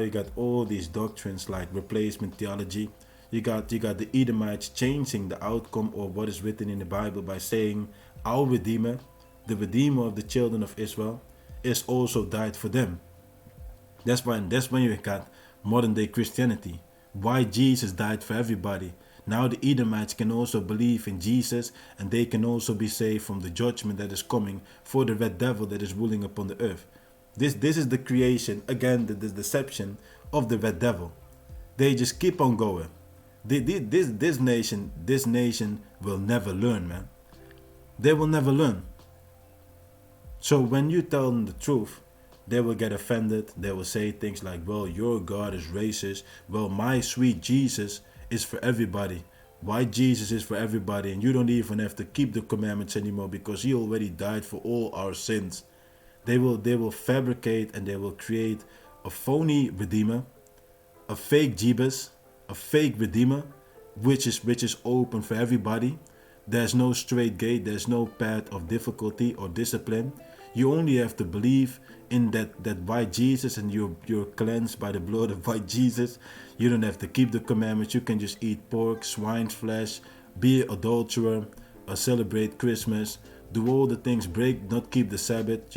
you got all these doctrines like replacement theology. You got the Edomites changing the outcome of what is written in the Bible by saying our Redeemer, the Redeemer of the children of Israel, is also died for them. That's when you got modern day Christianity. Why Jesus died for everybody. Now the Edomites can also believe in Jesus, and they can also be saved from the judgment that is coming for the red devil that is ruling upon the earth. This is the creation, again, the deception of the red devil. They just keep on going. This nation will never learn, man. They will never learn. So when you tell them the truth, they will get offended. They will say things like, well, your God is racist. Well, my sweet Jesus is for everybody. Why Jesus is for everybody, and you don't even have to keep the commandments anymore because he already died for all our sins. They will fabricate and they will create a phony redeemer, a fake Jebus, a fake redeemer, which is open for everybody. There's no straight gate, there's no path of difficulty or discipline. You only have to believe in that white Jesus, and you're cleansed by the blood of white Jesus. You don't have to keep the commandments. You can just eat pork, swine's flesh, be an adulterer, celebrate Christmas, do all the things, not keep the Sabbath,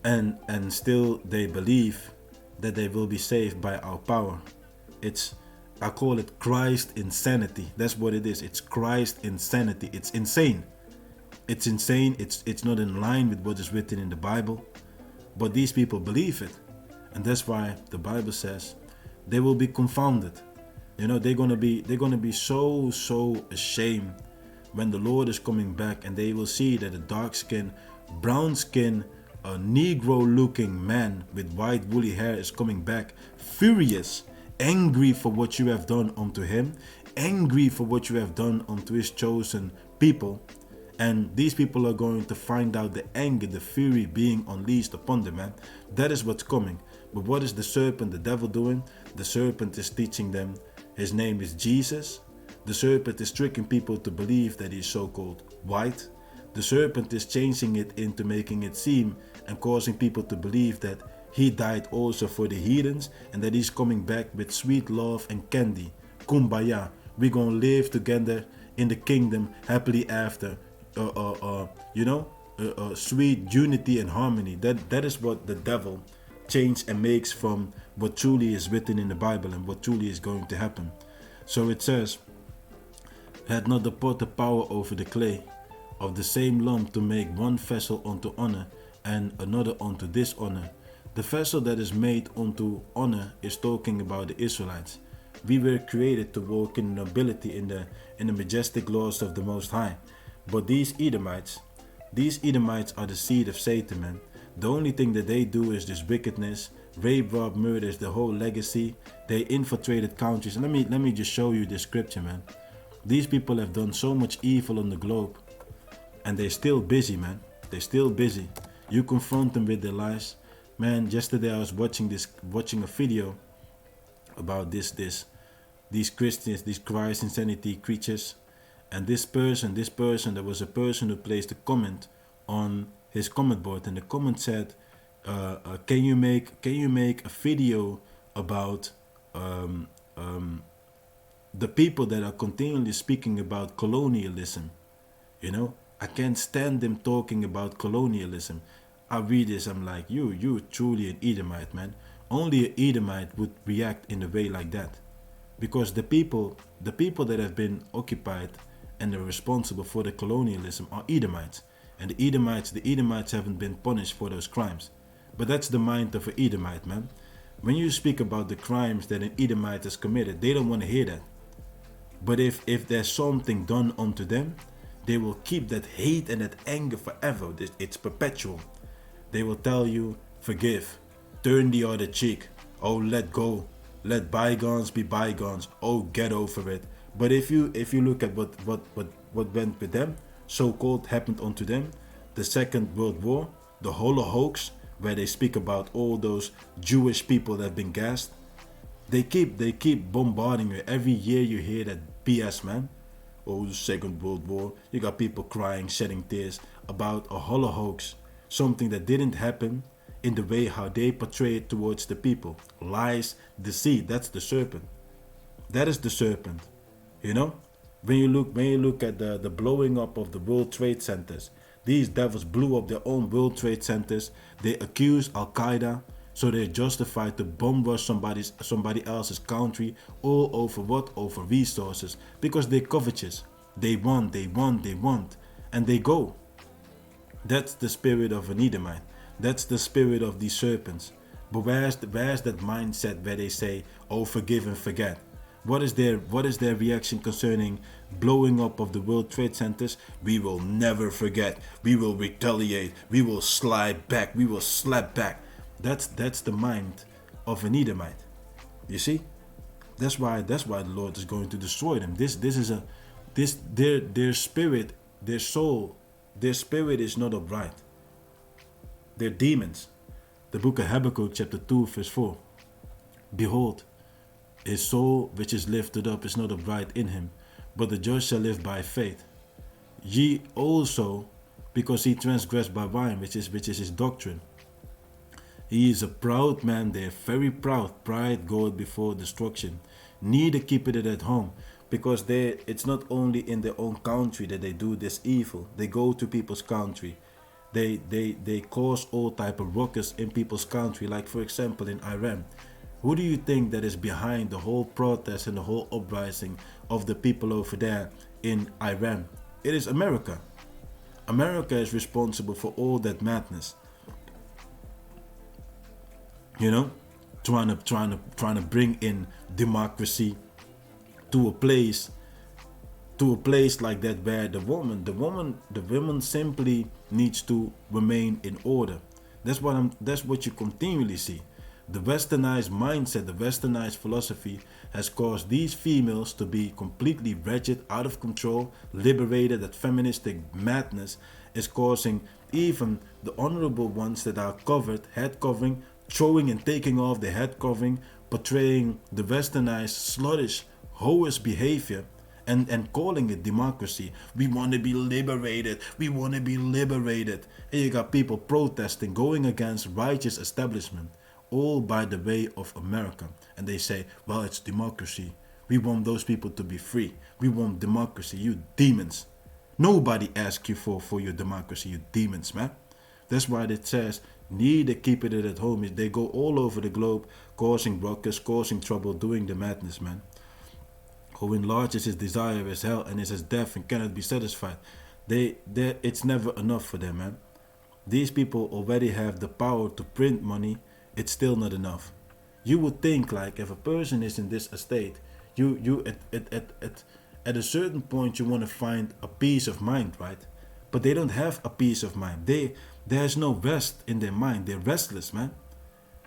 and still they believe that they will be saved by our power. I call it Christ insanity. That's what it is. It's Christ insanity. It's insane. It's insane. It's not in line with what is written in the Bible. But these people believe it. And that's why the Bible says they will be confounded. They're gonna be so ashamed when the Lord is coming back, and they will see that a dark-skinned, brown-skinned, a Negro-looking man with white woolly hair is coming back, furious, angry for what you have done unto him, angry for what you have done unto his chosen people. And these people are going to find out the anger, the fury being unleashed upon them, man. That is what's coming. But what is the serpent, the devil, doing? The serpent is teaching them his name is Jesus. The serpent is tricking people to believe that he's so-called white. The serpent is changing it into making it seem and causing people to believe that he died also for the heathens, and that he's coming back with sweet love and candy. Kumbaya. We're going to live together in the kingdom happily after. Sweet unity and harmony. That is what the devil changes and makes from what truly is written in the Bible and what truly is going to happen. So it says, had not the potter power over the clay of the same lump to make one vessel unto honor and another unto dishonor? The vessel that is made unto honor is talking about the Israelites. We were created to walk in nobility in the majestic laws of the Most High. But these Edomites are the seed of Satan, man. The only thing that they do is this wickedness, rape, rob, murder is the whole legacy. They infiltrated countries. And let me just show you this scripture, man. These people have done so much evil on the globe, and they're still busy, man. They're still busy. You confront them with their lies. Man, yesterday I was watching a video about these Christians, these Christ insanity creatures, and this person, there was a person who placed a comment on his comment board, and the comment said, "Can you make a video about the people that are continually speaking about colonialism? I can't stand them talking about colonialism." I read this, I'm like, you truly an Edomite, man. Only an Edomite would react in a way like that. Because the people that have been occupied and are responsible for the colonialism are Edomites. And the Edomites haven't been punished for those crimes. But that's the mind of an Edomite, man. When you speak about the crimes that an Edomite has committed, they don't want to hear that. But if there's something done unto them, they will keep that hate and that anger forever. It's perpetual. They will tell you, forgive, turn the other cheek, oh, let go, let bygones be bygones, oh, get over it. But if you look at what went with them, so-called happened unto them, the Second World War, the Holocaust, where they speak about all those Jewish people that have been gassed, they keep bombarding you. Every year you hear that BS, man. Oh, the Second World War. You got people crying, shedding tears about a Holocaust, something that didn't happen in the way how they portray it towards the people. Lies, deceit. That's the serpent. That is the serpent. You know, when you look at the blowing up of the World Trade Centers, these devils blew up their own World Trade Centers. They accused Al Qaeda, so they're justified to bomb rush somebody else's country, all over what? Over resources, because they're covetous. They want, and they go. That's the spirit of an Edomite. That's the spirit of these serpents. But where's that mindset where they say, oh, forgive and forget? What is their reaction concerning blowing up of the World Trade Centers? We will never forget. We will retaliate. We will slide back. We will slap back. That's the mind of an Edomite. You see? That's why the Lord is going to destroy them. Their spirit, their soul, their spirit is not upright. They're demons. The book of Habakkuk chapter 2 verse 4. Behold, his soul which is lifted up is not upright in him, but the just shall live by faith. Ye also, because he transgressed by wine, which is his doctrine. He is a proud man, they are very proud. Pride goeth before destruction. Neither keepeth it at home, because it's not only in their own country that they do this evil. They go to people's country. They cause all type of ruckus in people's country, like for example in Iran. Who do you think that is behind the whole protest and the whole uprising of the people over there in Iran? It is America. America is responsible for all that madness. You know, trying to bring in democracy to a place like that where the woman simply needs to remain in order. That's what you continually see. The westernized mindset, the westernized philosophy has caused these females to be completely wretched, out of control, liberated. That feministic madness is causing even the honorable ones that are covered, head covering, throwing and taking off the head covering, portraying the westernized, sluttish, hoish behavior and calling it democracy. We want to be liberated. We want to be liberated. And you got people protesting, going against righteous establishment, all by the way of America. And they say, well, it's democracy. We want those people to be free. We want democracy. You demons. Nobody asks you for your democracy, you demons, man. That's why it says, neither keep it at home. They go all over the globe, causing ruckus, causing trouble, doing the madness, man. Who enlarges his desire is hell and is as death and cannot be satisfied. It's never enough for them, man. These people already have the power to print money. It's still not enough. You would think, like, if a person is in this estate, you at a certain point you want to find a peace of mind, right? But they don't have a peace of mind. There's no rest in their mind. They're restless, man.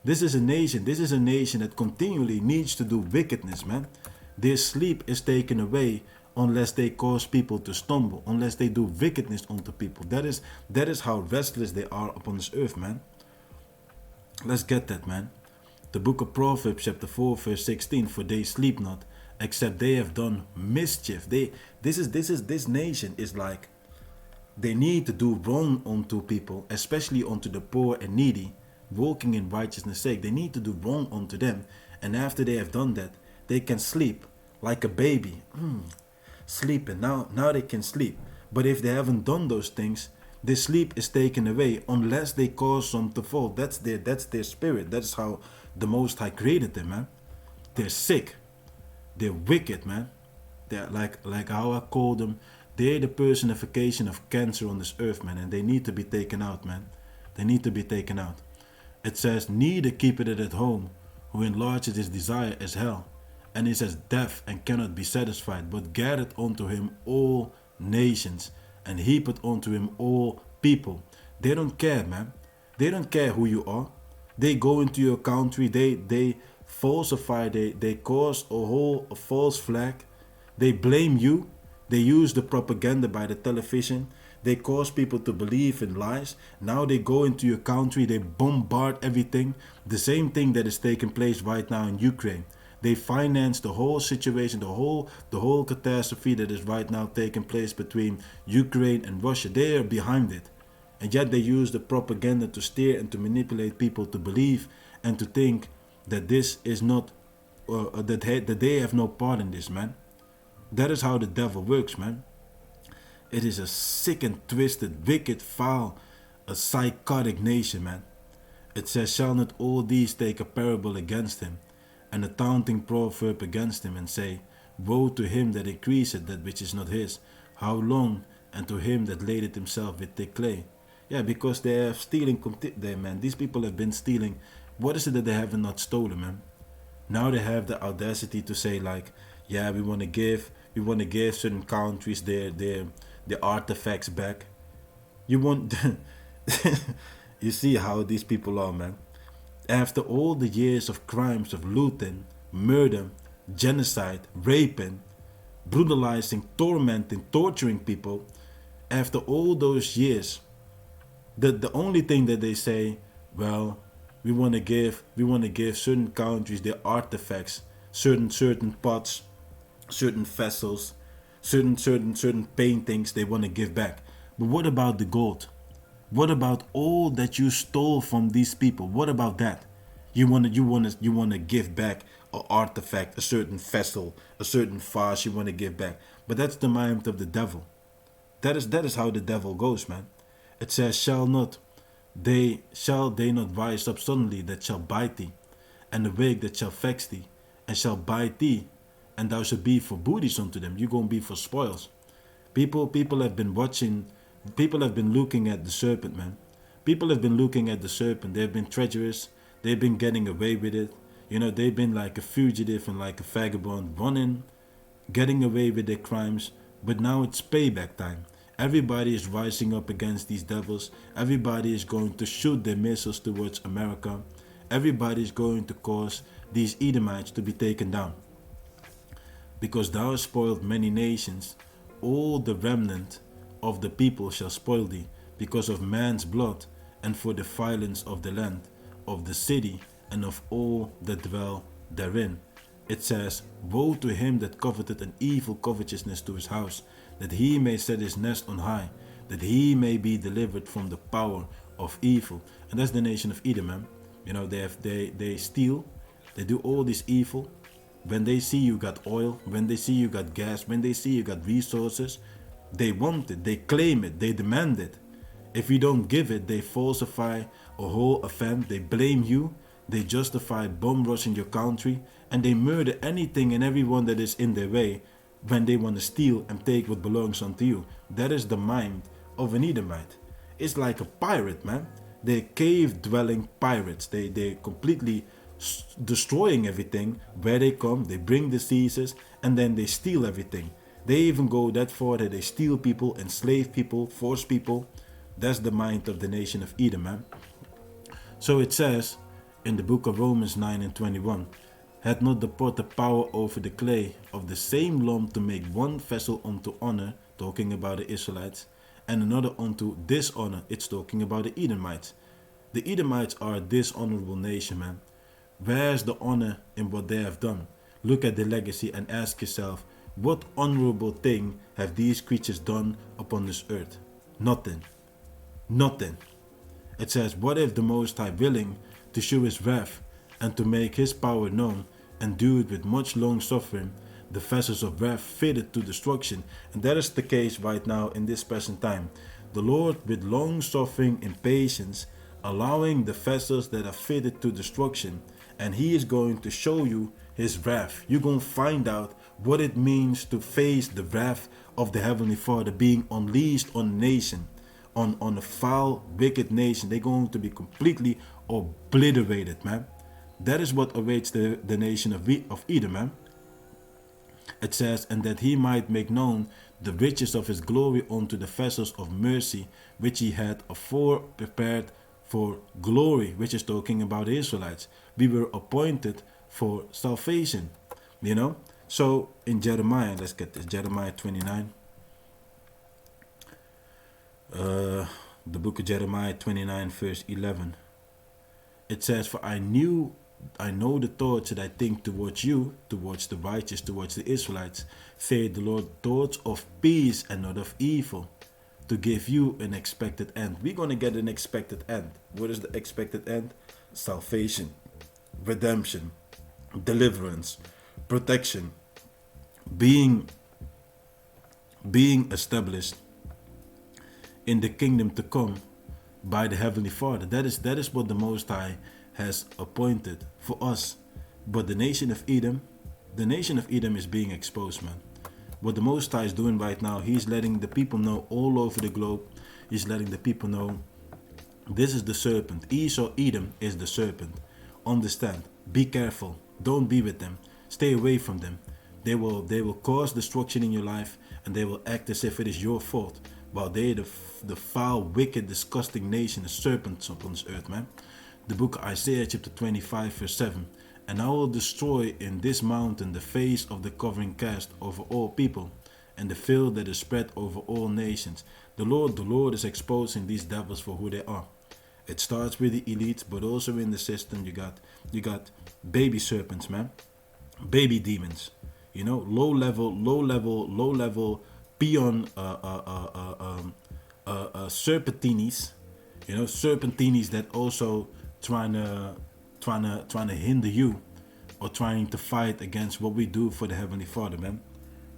This is a nation that continually needs to do wickedness, man. Their sleep is taken away unless they cause people to stumble, unless they do wickedness unto people. That is how restless they are upon this earth, man. Let's get that, man. The book of Proverbs chapter 4 verse 16, for they sleep not, except they have done mischief. This nation is like, they need to do wrong unto people, especially unto the poor and needy, walking in righteousness' sake. They need to do wrong unto them, and after they have done that, they can sleep like a baby. Sleeping. Now they can sleep. But if they haven't done those things, Their sleep is taken away unless they cause some to fall. That's their spirit. That's how the Most High created them, man. They're sick. They're wicked, man. They're like how I call them. They're the personification of cancer on this earth, man, and they need to be taken out, man. They need to be taken out. It says, neither keepeth it at home, who enlargeth his desire as hell, and is as deaf and cannot be satisfied, but gathereth unto him all nations, and heapeth unto him all people. They don't care, man. They don't care who you are. They go into your country, they falsify, they cause a false flag. They blame you. They use the propaganda by the television. They cause people to believe in lies. Now they go into your country, they bombard everything. The same thing that is taking place right now in Ukraine. They finance the whole situation, the whole catastrophe that is right now taking place between Ukraine and Russia. They are behind it. And yet they use the propaganda to steer and to manipulate people to believe and to think that this is not, that they have no part in this, man. That is how the devil works, man. It is a sick and twisted, wicked, foul, a psychotic nation, man. It says, shall not all these take a parable against him, and a taunting proverb against him, and say, woe to him that increaseth that which is not his, how long, and to him that ladeth himself with thick clay. Yeah, because they have stealing, man. These people have been stealing. What is it that they have not stolen, man? Now they have the audacity to say, like, yeah, we want to give certain countries their artifacts back. You want, you see how these people are, man. After all the years of crimes of looting, murder, genocide, raping, brutalizing, tormenting, torturing people, after all those years, the only thing that they say, well, we want to give certain countries their artifacts, certain pots, certain vessels, certain paintings they want to give back. But what about the gold? What about all that you stole from these people? What about that? You want to give back an artifact, a certain vessel, a certain vase you want to give back. But that's the mind of the devil. That is how the devil goes, man. It says, shall they not rise up suddenly that shall bite thee, and awake that shall vex thee, and shall bite thee, and thou shalt be for booties unto them. You're going to be for spoils. People have been watching, people have been looking at the serpent, man. People have been looking at the serpent. They've been treacherous. They've been getting away with it. You know, they've been like a fugitive and like a vagabond, running, getting away with their crimes. But now it's payback time. Everybody is rising up against these devils. Everybody is going to shoot their missiles towards America. Everybody is going to cause these Edomites to be taken down. Because thou hast spoiled many nations, all the remnant of the people shall spoil thee, because of man's blood, and for the violence of the land, of the city, and of all that dwell therein. It says, woe to him that coveteth an evil covetousness to his house, that he may set his nest on high, that he may be delivered from the power of evil. And that's the nation of Edom, man. You know, they steal, they do all this evil. When they see you got oil, when they see you got gas, when they see you got resources, they want it, they claim it, they demand it. If you don't give it, they falsify a whole event, they blame you, they justify bomb rushing your country, and they murder anything and everyone that is in their way when they want to steal and take what belongs unto you. That is the mind of an Edomite. It's like a pirate, man. They're cave-dwelling pirates. They're completely destroying everything where they come. They bring diseases and then they steal everything. They even go that far that they steal people, enslave people, force people. That's the mind of the nation of Edom, man. So it says in the book of Romans 9 and 21, had not the potter power over the clay of the same lump to make one vessel unto honor, talking about the Israelites, and another unto dishonor, it's talking about the Edomites. The Edomites are a dishonorable nation, man. Where's the honor in what they have done? Look at the legacy and ask yourself, what honorable thing have these creatures done upon this earth? Nothing. Nothing. It says, what if the Most High willing to show his wrath and to make his power known, and do it with much long suffering, the vessels of wrath fitted to destruction. And that is the case right now in this present time. The Lord with long suffering and patience, allowing the vessels that are fitted to destruction, and he is going to show you his wrath. You're going to find out what it means to face the wrath of the Heavenly Father being unleashed on a nation, on a foul, wicked nation. They're going to be completely obliterated, man. That is what awaits the nation of Edom, man. It says, and that he might make known the riches of his glory unto the vessels of mercy, which he had afore prepared for glory, which is talking about the Israelites. We were appointed for salvation, you know. So in Jeremiah, let's get this, Jeremiah 29. The book of Jeremiah 29 verse 11. It says, for I know the thoughts that I think towards you, towards the righteous, towards the Israelites, saith the Lord, thoughts of peace and not of evil, to give you an expected end. We're going to get an expected end. What is the expected end? Salvation, redemption, deliverance, protection, being established in the kingdom to come by the Heavenly Father. That is what the Most High has appointed for us. But the nation of Edom is being exposed, man. What the Most High is doing right now, he's letting the people know all over the globe. He's letting the people know, this is the serpent. Esau, Edom is the serpent. Understand. Be careful. Don't be with them. Stay away from them. They will cause destruction in your life, and they will act as if it is your fault, while they the foul, wicked, disgusting nation, the serpents upon this earth, man. The book of Isaiah chapter 25 verse 7. And I will destroy in this mountain the face of the covering cast over all people, and the field that is spread over all nations. The Lord is exposing these devils for who they are. It starts with the elites, but also in the system you got baby serpents, man. Baby demons. You know, low level peon serpentinis. You know, serpentinis that also trying to hinder you, or trying to fight against what we do for the Heavenly Father, man.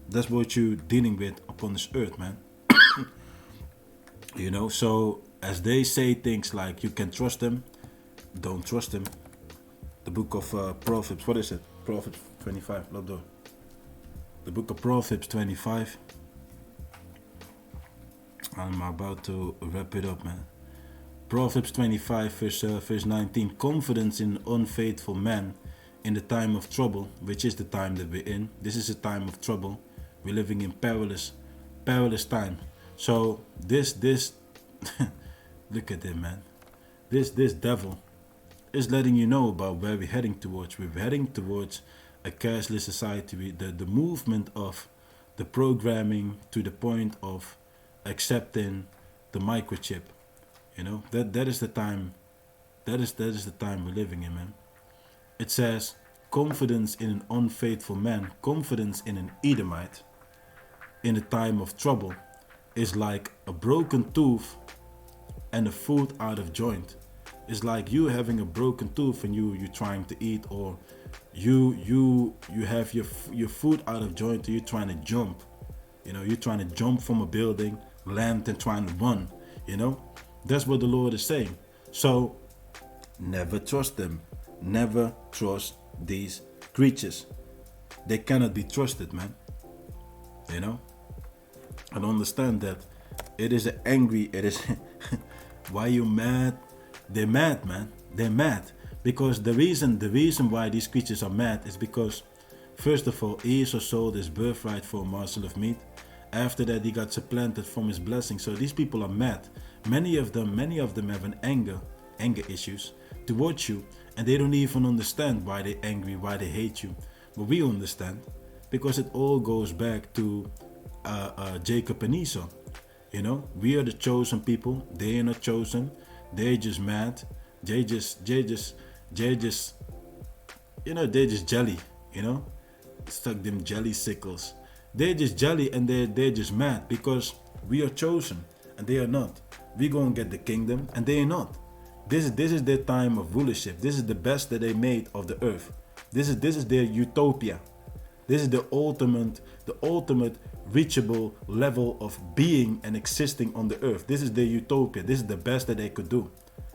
That's what you're dealing with upon this earth, man. You know, so as they say things like you can trust them, don't trust them. The book of Proverbs, what is it? Proverbs 25, loop door. The book of Proverbs 25. I'm about to wrap it up, man. Proverbs 25 verse 19. Confidence in an unfaithful man in the time of trouble, which is the time that we're in. This is a time of trouble. We're living in perilous time. So this look at him, man. This devil is letting you know about where we're heading towards. We're heading towards a cashless society. The movement of the programming to the point of accepting the microchip. You know, that is the time. That is the time we're living in, man. It says, confidence in an unfaithful man, confidence in an Edomite in a time of trouble is like a broken tooth and a foot out of joint. It's like you having a broken tooth and you're trying to eat, or you have your foot out of joint, or you're trying to jump. You know, you're trying to jump from a building, land, and trying to run. You know, that's what the Lord is saying. So never trust them. Never trust these creatures. They cannot be trusted, man. You know, and understand that it is why you mad? They're mad, man. They're mad because the reason why these creatures are mad is because, first of all, Esau sold his birthright for a morsel of meat. After that, he got supplanted from his blessing. So these people are mad. Many of them have an anger issues towards you, and they don't even understand why they're angry, why they hate you. But we understand, because it all goes back to Jacob and Esau. You know, we are the chosen people. They are not chosen. They're just mad. They're just jelly. You know, stuck them jelly sickles. They're just jelly, and they're just mad because we are chosen and they are not. We're gonna get the kingdom and they are not. This is their time of rulership. This is the best that they made of the earth. This is their utopia. This is the ultimate reachable level of being and existing on the earth. This is the utopia. This is the best that they could do.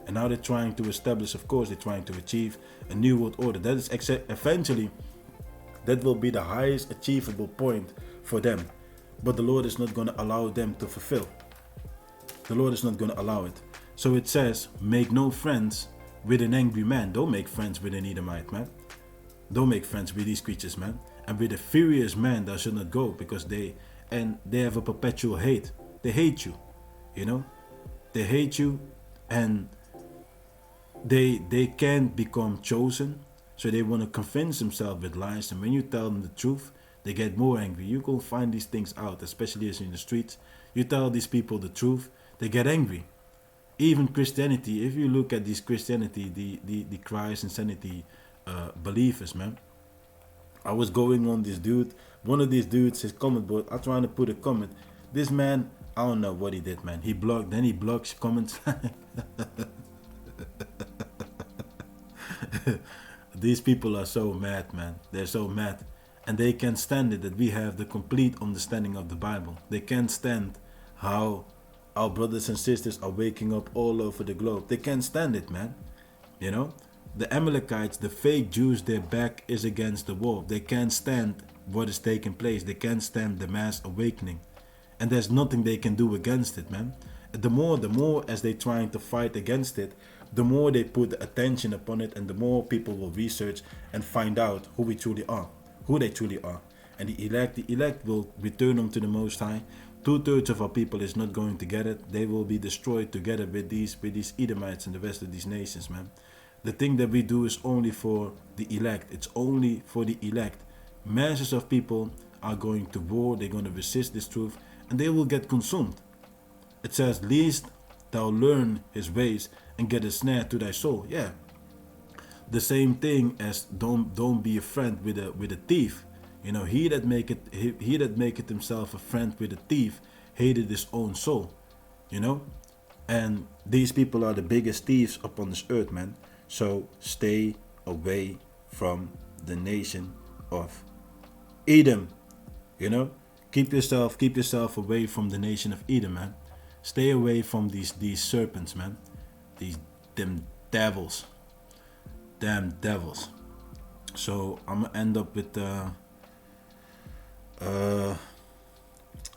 And now they're trying to establish, of course, they're trying to achieve a new world order. That is eventually, that will be the highest achievable point for them. But the Lord is not going to allow them to fulfill. The Lord is not going to allow it. So it says, make no friends with an angry man. Don't make friends with an Edomite, man. Don't make friends with these creatures, man. And with a furious man thou should not go, because they have a perpetual hate. They hate you, you know. They hate you, and they can't become chosen. So they want to convince themselves with lies. And when you tell them the truth, they get more angry. You go find these things out, especially as in the streets. You tell these people the truth, they get angry. Even Christianity, if you look at this Christianity, the Christ insanity believers, man. I was going on this dude. One of these dudes, his comment board, I'm trying to put a comment. This man, I don't know what he did, man. He blocked, then he blocks comments. These people are so mad, man. They're so mad. And they can't stand it that we have the complete understanding of the Bible. They can't stand how our brothers and sisters are waking up all over the globe. They can't stand it, man. You know? The Amalekites, the fake Jews, their back is against the wall. They can't stand what is taking place. They can't stand the mass awakening. And there's nothing they can do against it, man. The more as they trying to fight against it, the more they put the attention upon it, and the more people will research and find out who we truly are, who they truly are. And the elect will return unto the Most High. 2/3 of our people is not going to get it. They will be destroyed together with these Edomites and the rest of these nations, man. The thing that we do is only for the elect. It's only for the elect. Masses of people are going to war. They're going to resist this truth, and they will get consumed. It says, "Lest thou learn his ways and get a snare to thy soul." Yeah, the same thing as don't be a friend with a thief. You know, he that maketh himself a friend with a thief hated his own soul. You know, and these people are the biggest thieves upon this earth, man. So stay away from the nation of Edom. You know, keep yourself away from the nation of Edom, man. Stay away from these serpents, man. Them devils. Damn devils. So I'm gonna end up with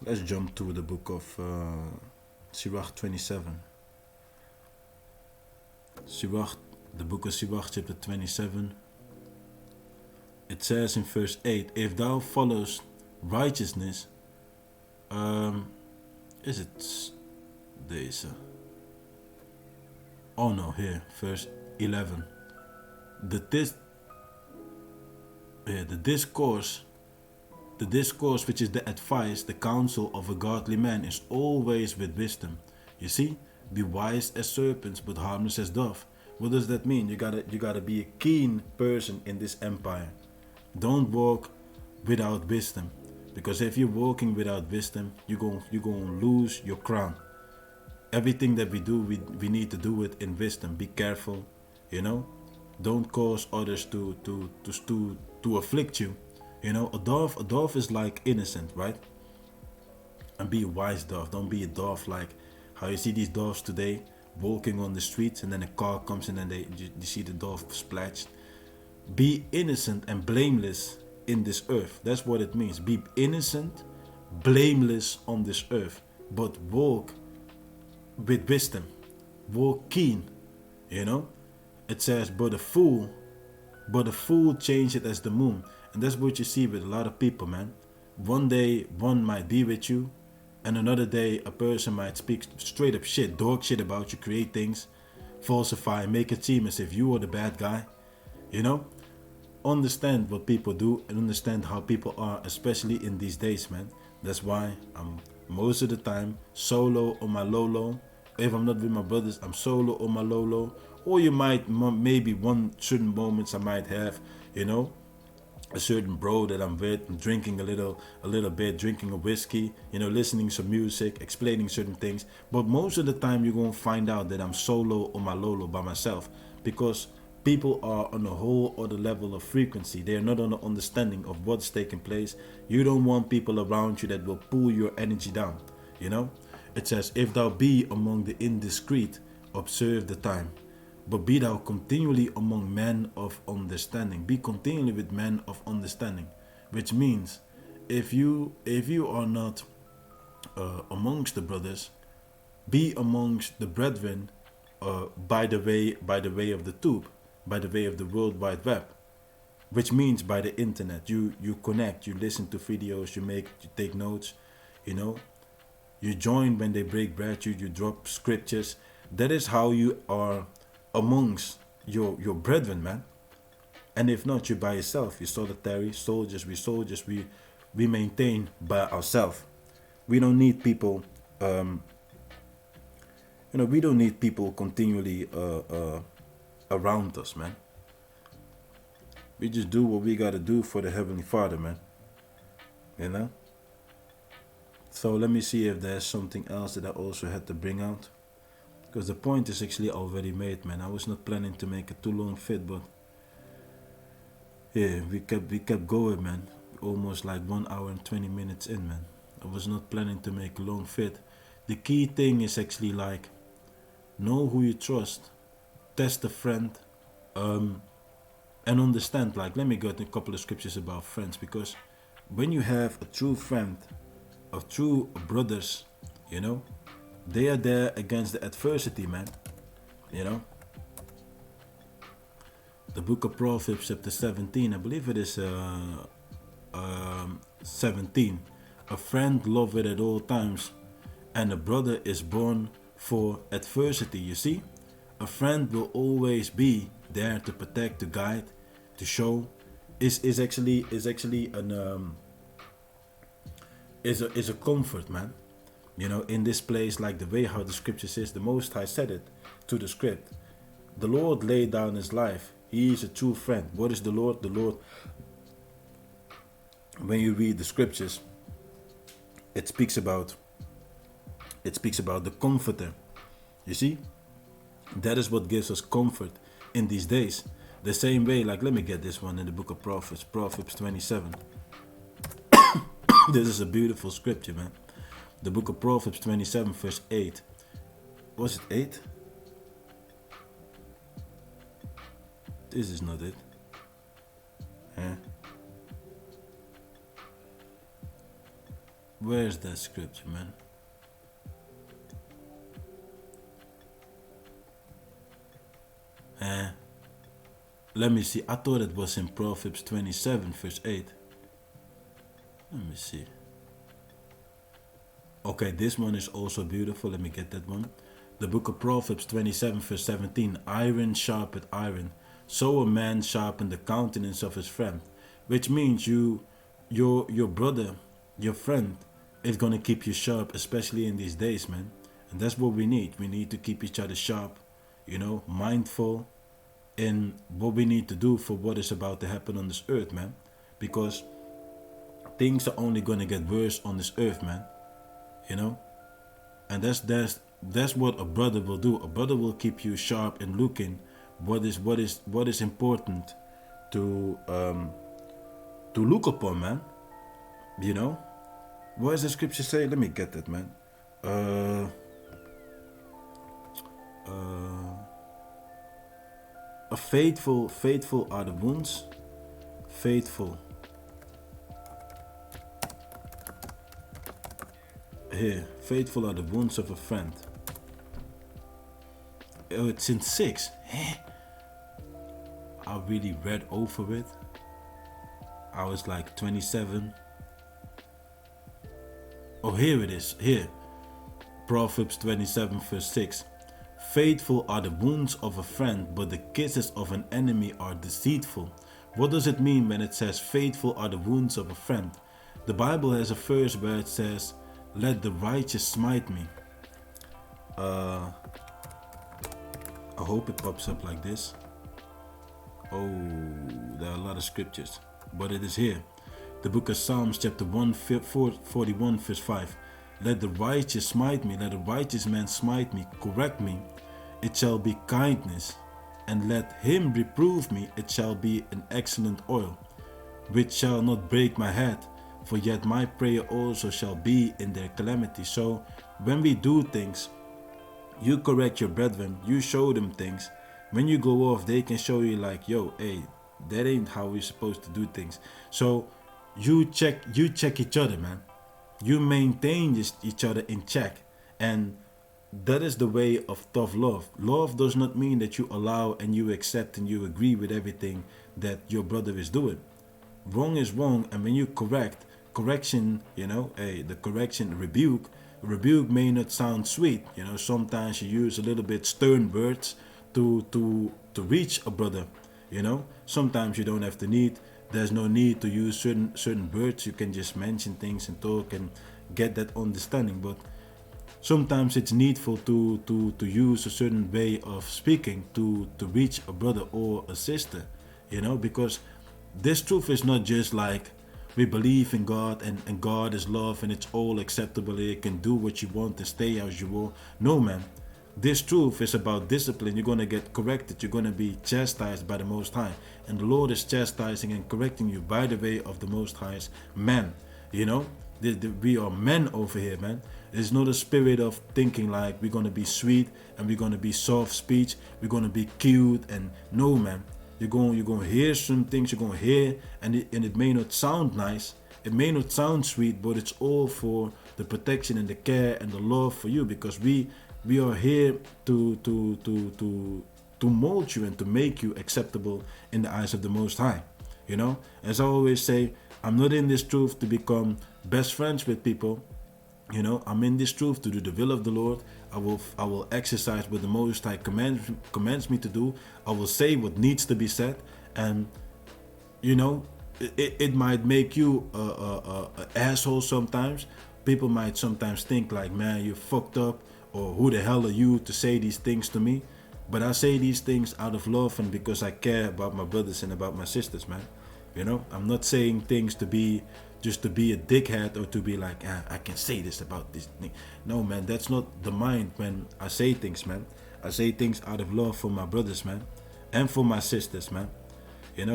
let's jump to the book of Sirach 27. The book of Sirach, chapter 27. It says in verse 8, if thou followest righteousness, is it deze? Oh no, here, verse 11. The discourse which is the advice, the counsel of a godly man is always with wisdom. You see, be wise as serpents, but harmless as dove. What does that mean? You gotta be a keen person in this empire. Don't walk without wisdom, because if you're walking without wisdom, you're gonna lose your crown. Everything that we do, we need to do it in wisdom. Be careful, you know. Don't cause others to afflict you. You know, a dove is like innocent, right? And be a wise dove. Don't be a dove like how you see these doves today walking on the streets, and then a car comes and then you see the dove splashed. Be innocent and blameless in this earth. That's what it means. Be innocent, blameless on this earth, but walk with wisdom. Walk keen, you know. It says, but a fool change it as the moon. And that's what you see with a lot of people, man. One day, one might be with you, and another day, a person might speak straight up shit, dog shit about you, create things, falsify, make it seem as if you are the bad guy. You know? Understand what people do and understand how people are, especially in these days, man. That's why I'm most of the time solo on my lolo. If I'm not with my brothers, I'm solo on my lolo. Or you might, maybe one certain moments I might have, you know, a certain bro that I'm with, and drinking a little bit, drinking a whiskey, you know, listening some music, explaining certain things. But most of the time you're going to find out that I'm solo on my lolo by myself, because People are on a whole other level of frequency. They are not on the understanding of what's taking place. You don't want people around you that will pull your energy down. You know, it says, if thou be among the indiscreet, observe the time. But be thou continually among men of understanding. Be continually with men of understanding. Which means, if you are not amongst the brothers, be amongst the brethren by the way of the tube, by the way of the World Wide Web, which means by the internet. You connect, you listen to videos, you take notes, you know, you join when they break bread, you drop scriptures. That is how you are amongst your brethren, man. And if not, you're by yourself. You're solitary. Soldiers, we maintain by ourselves. We don't need people. We don't need people continually around us, man. We just do what we gotta do for the Heavenly Father, man. You know. So let me see if there's something else that I also had to bring out, because the point is actually already made, man. I was not planning to make it too long fit, but yeah, we kept going, man. Almost like 1 hour and 20 minutes in, man. I was not planning to make a long fit. The key thing is actually like, know who you trust, test a friend, and understand. Like, let me get a couple of scriptures about friends, because when you have a true friend, of true brothers, you know, they are there against the adversity, man. You know, the book of Proverbs chapter 17, I believe it is 17. A friend loveth at all times, and a brother is born for adversity. You see, a friend will always be there to protect, to guide, to show. Is actually an is a comfort, man. You know, in this place, like the way how the scripture says, the Most High said it to the script. The Lord laid down his life. He is a true friend. What is the Lord? The Lord, when you read the scriptures, it speaks about the comforter. You see, that is what gives us comfort in these days. The same way, like, let me get this one in the book of Proverbs, Proverbs 27. This is a beautiful scripture, man. The book of Proverbs 27 verse 8. Was it 8? This is not it. Huh? Where's that scripture, man? Let me see. I thought it was in Proverbs 27 verse 8. Let me see. Okay, this one is also beautiful. Let me get that one. The book of Proverbs 27 verse 17. Iron sharpeneth iron, so a man sharpened the countenance of his friend. Which means your brother, your friend, is gonna keep you sharp, especially in these days, man. And that's what we need. We need to keep each other sharp, you know, mindful in what we need to do for what is about to happen on this earth, man. Because things are only gonna get worse on this earth, man. You know, and that's what a brother will do. A brother will keep you sharp and looking what is important to look upon, man. You know, what does the scripture say? Let me get that, man. A faithful are the wounds. Faithful are the wounds of a friend. Oh, it's in 6. I really read over it. I was like 27. Oh, here it is. Here. Proverbs 27 verse 6. Faithful are the wounds of a friend, but the kisses of an enemy are deceitful. What does it mean when it says faithful are the wounds of a friend? The Bible has a verse where it says, let the righteous smite me. I hope it pops up like this. Oh, there are a lot of scriptures, but it is here. The book of Psalms chapter 141 verse 5. Let the righteous smite me, let the righteous man smite me, correct me. It shall be kindness and let him reprove me, it shall be an excellent oil, which shall not break my head, for yet my prayer also shall be in their calamity. So when we do things, you correct your brethren, you show them things. When you go off, they can show you like, yo, hey, that ain't how we're supposed to do things. So you check each other, man. You maintain each other in check. And that is the way of tough love. Love does not mean that you allow and you accept and you agree with everything that your brother is doing. Wrong is wrong, and when you correction, the correction, rebuke may not sound sweet. Sometimes you use a little bit stern words to reach a brother. Sometimes you don't have to there's no need to use certain words. You can just mention things and talk and get that understanding. But sometimes it's needful to use a certain way of speaking to reach a brother or a sister, because this truth is not just like we believe in God and God is love and it's all acceptable. You can do what you want and stay as you will. No, man. This truth is about discipline. You're going to get corrected. You're going to be chastised by the Most High. And the Lord is chastising and correcting you by the way of the Most High's man. We are men over here, man. It's not a spirit of thinking like we're going to be sweet and we're going to be soft speech. We're going to be cute. And no, man. You're going to hear some things you're going to hear. And it may not sound nice. It may not sound sweet. But it's all for the protection and the care and the love for you. Because we are here to mold you and to make you acceptable in the eyes of the Most High. As I always say, I'm not in this truth to become best friends with people. I'm in this truth to do the will of the Lord. I will exercise what the Most High commands me to do. I will say what needs to be said, and it might make you an asshole sometimes. People might sometimes think like, man, you're fucked up, or who the hell are you to say these things to me? But I say these things out of love and because I care about my brothers and about my sisters, man. I'm not saying things to be a dickhead or to be like, I can say this about this thing. No, man, that's not the mind when I say things, man. I say things out of love for my brothers, man, and for my sisters, man.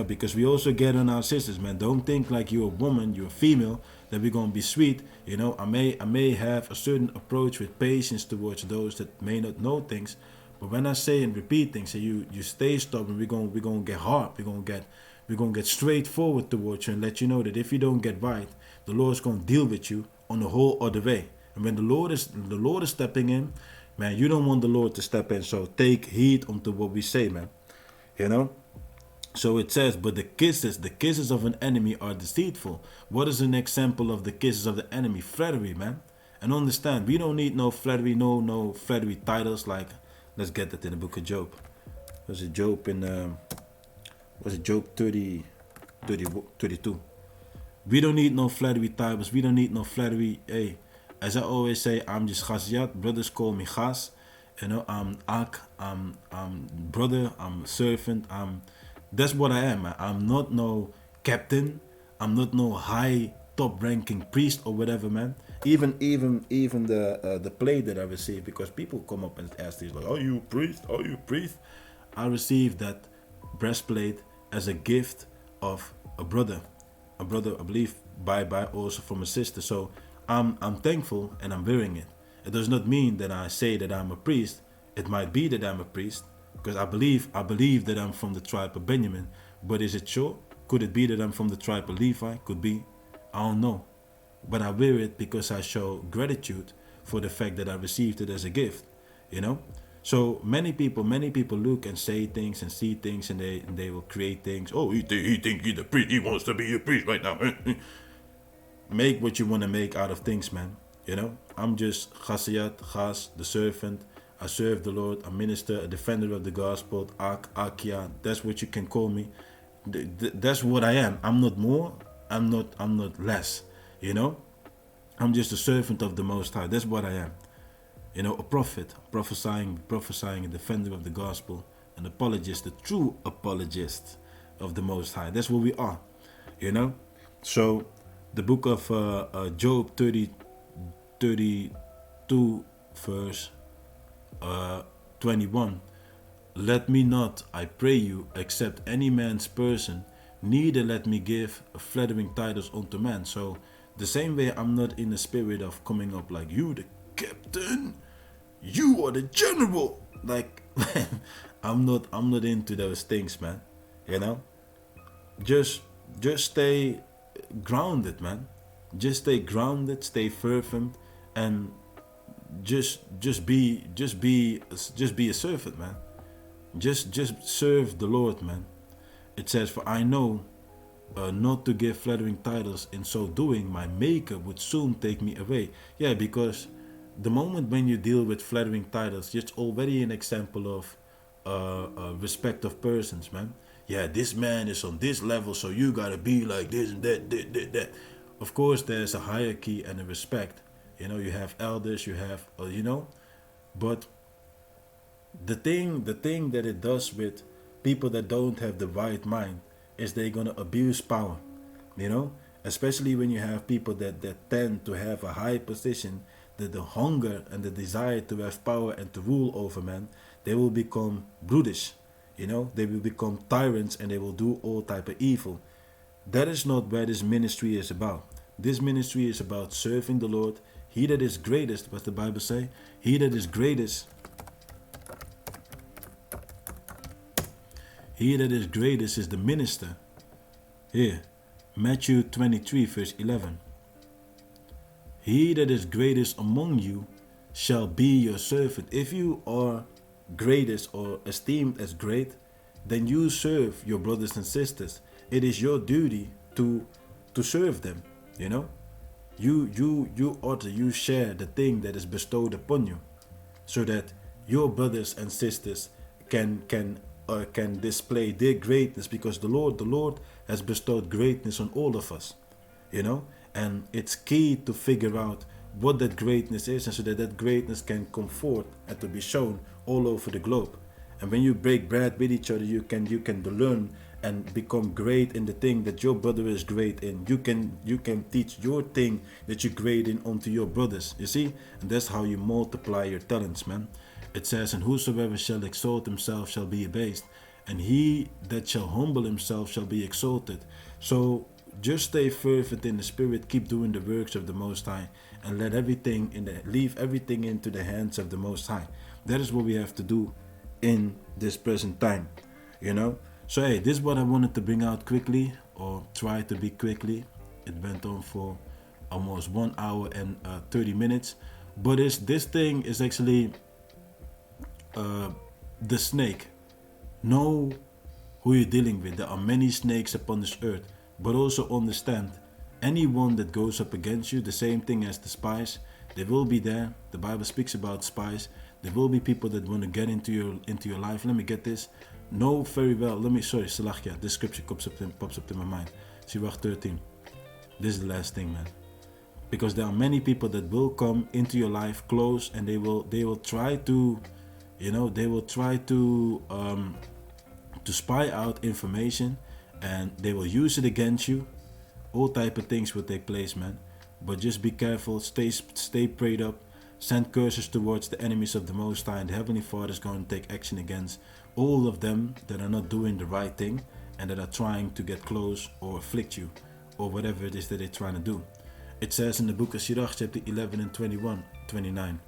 Because we also get on our sisters, man. Don't think like you're a woman, you're a female, that we're gonna be sweet. I may have a certain approach with patience towards those that may not know things, but when I say and repeat things, you stay stubborn. We're gonna get hard. We're gonna get straightforward towards you and let you know that if you don't get right, the Lord's gonna deal with you on a whole other way. And when the Lord is stepping in, man, you don't want the Lord to step in. So take heed unto what we say, man. So it says, but the kisses of an enemy are deceitful. What is an example of the kisses of the enemy? Flattery, man. And understand, we don't need no flattery, no flattery titles. Like, let's get that in the book of Job. Was it Job Job 32? We don't need no flattery titles. We don't need no flattery. Hey, as I always say, I'm just Chaziat. Brothers call me Chaz. I'm Ak. I'm brother. I'm servant. That's what I am, man. I'm not no captain. I'm not no high top-ranking priest or whatever, man. Even the plate that I received, because people come up and ask these like, "Are you a priest? Are you a priest?" I received that breastplate as a gift of a brother, I believe, by also from a sister. So I'm thankful and I'm wearing it. It does not mean that I say that I'm a priest. It might be that I'm a priest. Because I believe that I'm from the tribe of Benjamin. But is it sure? Could it be that I'm from the tribe of Levi? Could be. I don't know. But I wear it because I show gratitude for the fact that I received it as a gift. So many people look and say things and see things and they will create things. Oh, he think he's a priest. He wants to be a priest right now. Make what you want to make out of things, man. I'm just Chaz, the servant. I serve the Lord, a minister, a defender of the gospel, Akia. That's what you can call me. That's what I am. I'm not more. I'm not less. I'm just a servant of the Most High. That's what I am. A prophet, prophesying, a defender of the gospel, an apologist, the true apologist of the Most High. That's what we are. So the book of Job 32 verse 21, Let me not, I pray you, accept any man's person, neither let me give flattering titles unto man. So the same way, I'm not in the spirit of coming up like, you the captain, you are the general. Like I'm not into those things, man. You know? Just stay grounded, man. Just stay grounded, stay fervent, and just be a servant, man. Just serve the Lord, man. It says, for I know not to give flattering titles, in so doing my maker would soon take me away. Yeah, because the moment when you deal with flattering titles, it's already an example of respect of persons, man. Yeah, this man is on this level, so you gotta be like this and that. Of course, there's a hierarchy and a respect. You know, you have elders, you have, but the thing that it does with people that don't have the right mind is they're gonna abuse power, you know, especially when you have people that tend to have a high position, that the hunger and the desire to have power and to rule over men, they will become brutish, you know, they will become tyrants and they will do all type of evil. That is not where this ministry is about. This ministry is about serving the Lord. He that is greatest, what the Bible say? He that is greatest is the minister. Here, Matthew 23 verse 11. He that is greatest among you shall be your servant. If you are greatest or esteemed as great, then you serve your brothers and sisters. It is your duty to serve them, you know. You share the thing that is bestowed upon you, so that your brothers and sisters can display their greatness, because the Lord has bestowed greatness on all of us, you know. And it's key to figure out what that greatness is, and so that greatness can come forth and to be shown all over the globe. And when you break bread with each other, you can learn and become great in the thing that your brother is great in. You can teach your thing that you're great in onto your brothers. You see? And that's how you multiply your talents, man. It says, and whosoever shall exalt himself shall be abased, and he that shall humble himself shall be exalted. So just stay fervent in the spirit, keep doing the works of the Most High, and leave everything into the hands of the Most High. That is what we have to do in this present time, you know. So hey, this is what I wanted to bring out quickly, or try to be quickly. It went on for almost 1 hour and 30 minutes, but this thing is actually the snake. Know who you're dealing with. There are many snakes upon this earth, but also understand, anyone that goes up against you, the same thing as the spies, they will be there. The Bible speaks about spies. There will be people that want to get into your life. Let me get this. Know very well. Salachia. This scripture pops up in my mind. Sirach 13. This is the last thing, man. Because there are many people that will come into your life close, and they will try to, you know, to spy out information, and they will use it against you. All type of things will take place, man. But just be careful, stay prayed up, send curses towards the enemies of the Most High, and the Heavenly Father is going to take action against all of them that are not doing the right thing and that are trying to get close or afflict you, or whatever it is that they're trying to do. It says in the book of Sirach, chapter 11 and 29,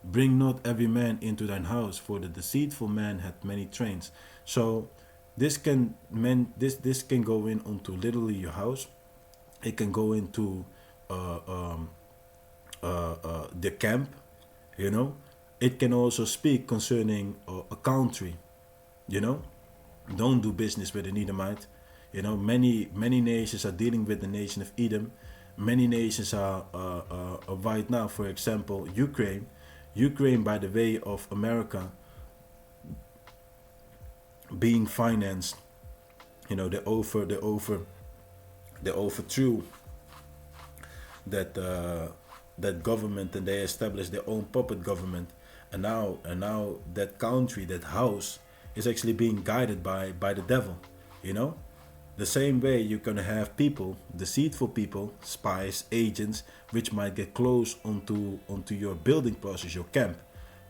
bring not every man into thine house, for the deceitful man hath many trains. So this can go in onto literally your house. It can go into the camp, you know. It can also speak concerning a country, you know. Don't do business with an Edomite. You know, many nations are dealing with the nation of Edom. Many nations are right now, for example, Ukraine by the way of America being financed. You know, they overthrew that government, and they established their own puppet government, and now that country, that house, is actually being guided by the devil, you know. The same way you're gonna have people, deceitful people, spies, agents, which might get close onto your building process, your camp,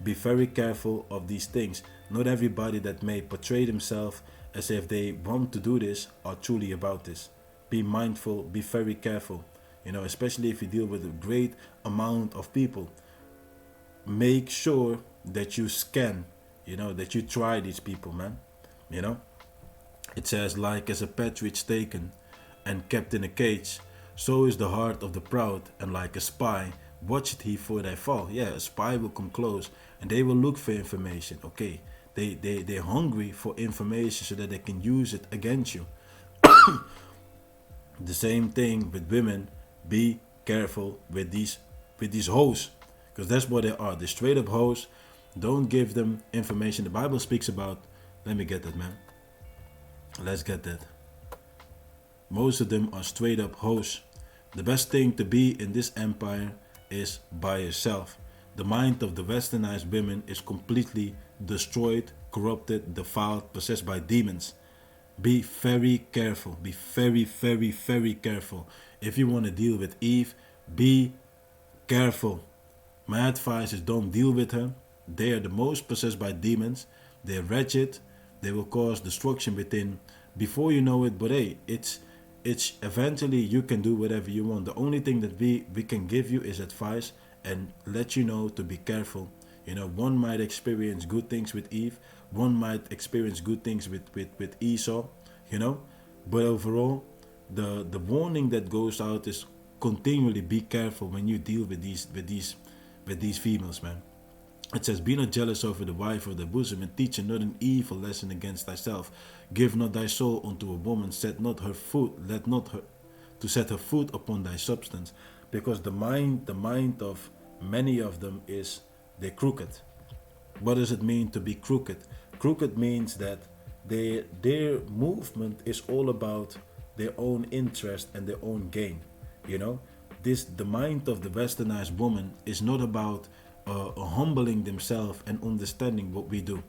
Be very careful of these things. Not everybody that may portray themselves as if they want to do this are truly about this. Be mindful, be very careful. Especially if you deal with a great amount of people. Make sure that you scan, that you try these people, man. It says, like as a partridge taken and kept in a cage, so is the heart of the proud, and like a spy, watched he for their fall. Yeah, a spy will come close and they will look for information. Okay, they're hungry for information so that they can use it against you. The same thing with women. Be careful with these hoes, because that's what they are. They're straight up hoes. Don't give them information. The Bible speaks about. Let me get that, man. Let's get that. Most of them are straight up hoes. The best thing to be in this empire is by yourself. The mind of the westernized women is completely destroyed, corrupted, defiled, possessed by demons. Be very careful. Be very, very, very careful. If you want to deal with Eve, be careful. My advice is don't deal with her. They are the most possessed by demons. They're wretched. They will cause destruction within. Before you know it, but hey, it's eventually you can do whatever you want. The only thing that we can give you is advice and let you know to be careful. One might experience good things with Eve. One might experience good things with Esau. But overall, the warning that goes out is continually be careful when you deal with these females, man. It says, be not jealous over the wife of thy bosom, and teach her not an evil lesson against thyself. Give not thy soul unto a woman, let not her to set her foot upon thy substance. Because the mind of many of them is they're crooked. What does it mean to be crooked? Crooked means that their movement is all about their own interest and their own gain. The mind of the westernized woman is not about humbling themselves and understanding what we do.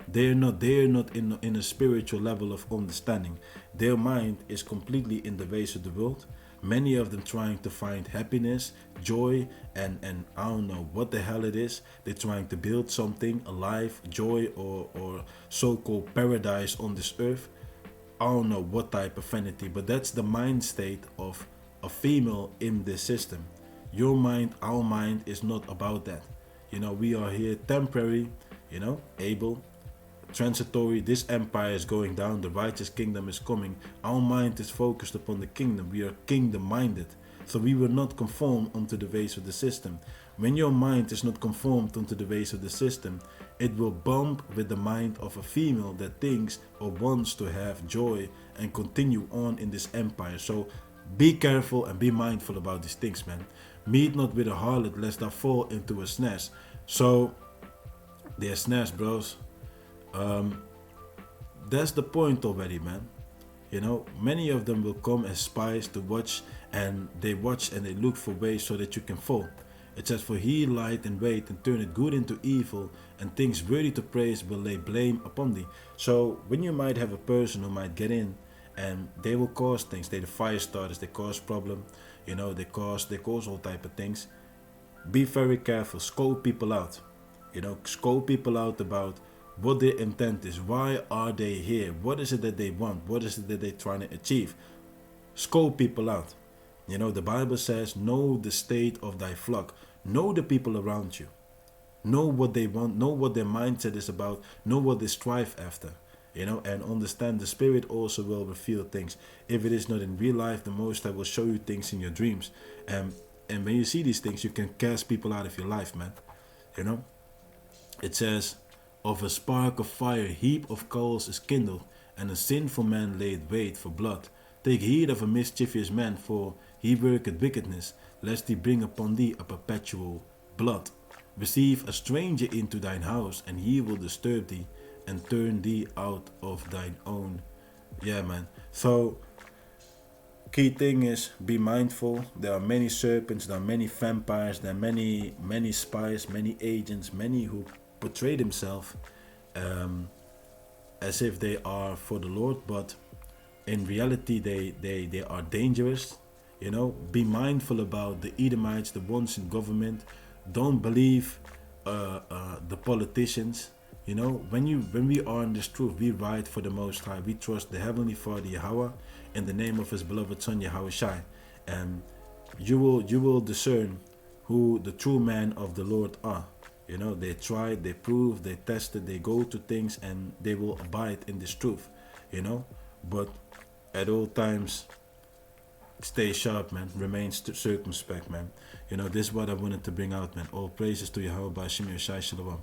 They're not in a spiritual level of understanding. Their mind is completely in the ways of the world. Many of them trying to find happiness, joy, and I don't know what the hell it is. They're trying to build something, a life, joy, or so-called paradise on this earth. I don't know what type of vanity, but that's the mind state of a female in this system. Your mind, our mind is not about that. We are here temporary, able, transitory. This empire is going down, the righteous kingdom is coming. Our mind is focused upon the kingdom. We are kingdom minded, so we will not conform unto the ways of the system. When your mind is not conformed unto the ways of the system, it will bump with the mind of a female that thinks or wants to have joy and continue on in this empire. So be careful and be mindful about these things, man. Meet not with a harlot lest thou fall into a snares. So they're snares, bros. That's the point already, man. Many of them will come as spies to watch, and they watch and they look for ways so that you can fall. It says, for he lied and wait and turn it good into evil, and things worthy to praise will lay blame upon thee. So when you might have a person who might get in and they will cause things, they're the fire starters, they cause problem, they cause all type of things. Be very careful, scope people out, scope people out about what their intent is. Why are they here? What is it that they want? What is it that they're trying to achieve? Scope people out. The Bible says, know the state of thy flock. Know the people around you. Know what they want. Know what their mindset is about. Know what they strive after. And understand the Spirit also will reveal things. If it is not in real life, the Most High will show you things in your dreams. And when you see these things, you can cast people out of your life, man. It says, of a spark of fire, a heap of coals is kindled, and a sinful man laid wait for blood. Take heed of a mischievous man, for he worketh wickedness, lest he bring upon thee a perpetual blood. Receive a stranger into thine house, and he will disturb thee, and turn thee out of thine own. Yeah, man. So, key thing is, be mindful. There are many serpents, there are many vampires, there are many spies, many agents, many who portray themselves as if they are for the Lord, but in reality they are dangerous. Be mindful about the Edomites, the ones in government. Don't believe the politicians. You know, when we are in this truth, we ride for the Most High. We trust the Heavenly Father Yahawah in the name of His beloved Son Yahawashi, and you will discern who the true men of the Lord are. You know, they try, they prove, they test it, they go to things, and they will abide in this truth. You know, but at all times, stay sharp, man. Remain circumspect, man. You know, this is what I wanted to bring out, man. All praises to Yahawah by Shim Yeshai Shalom.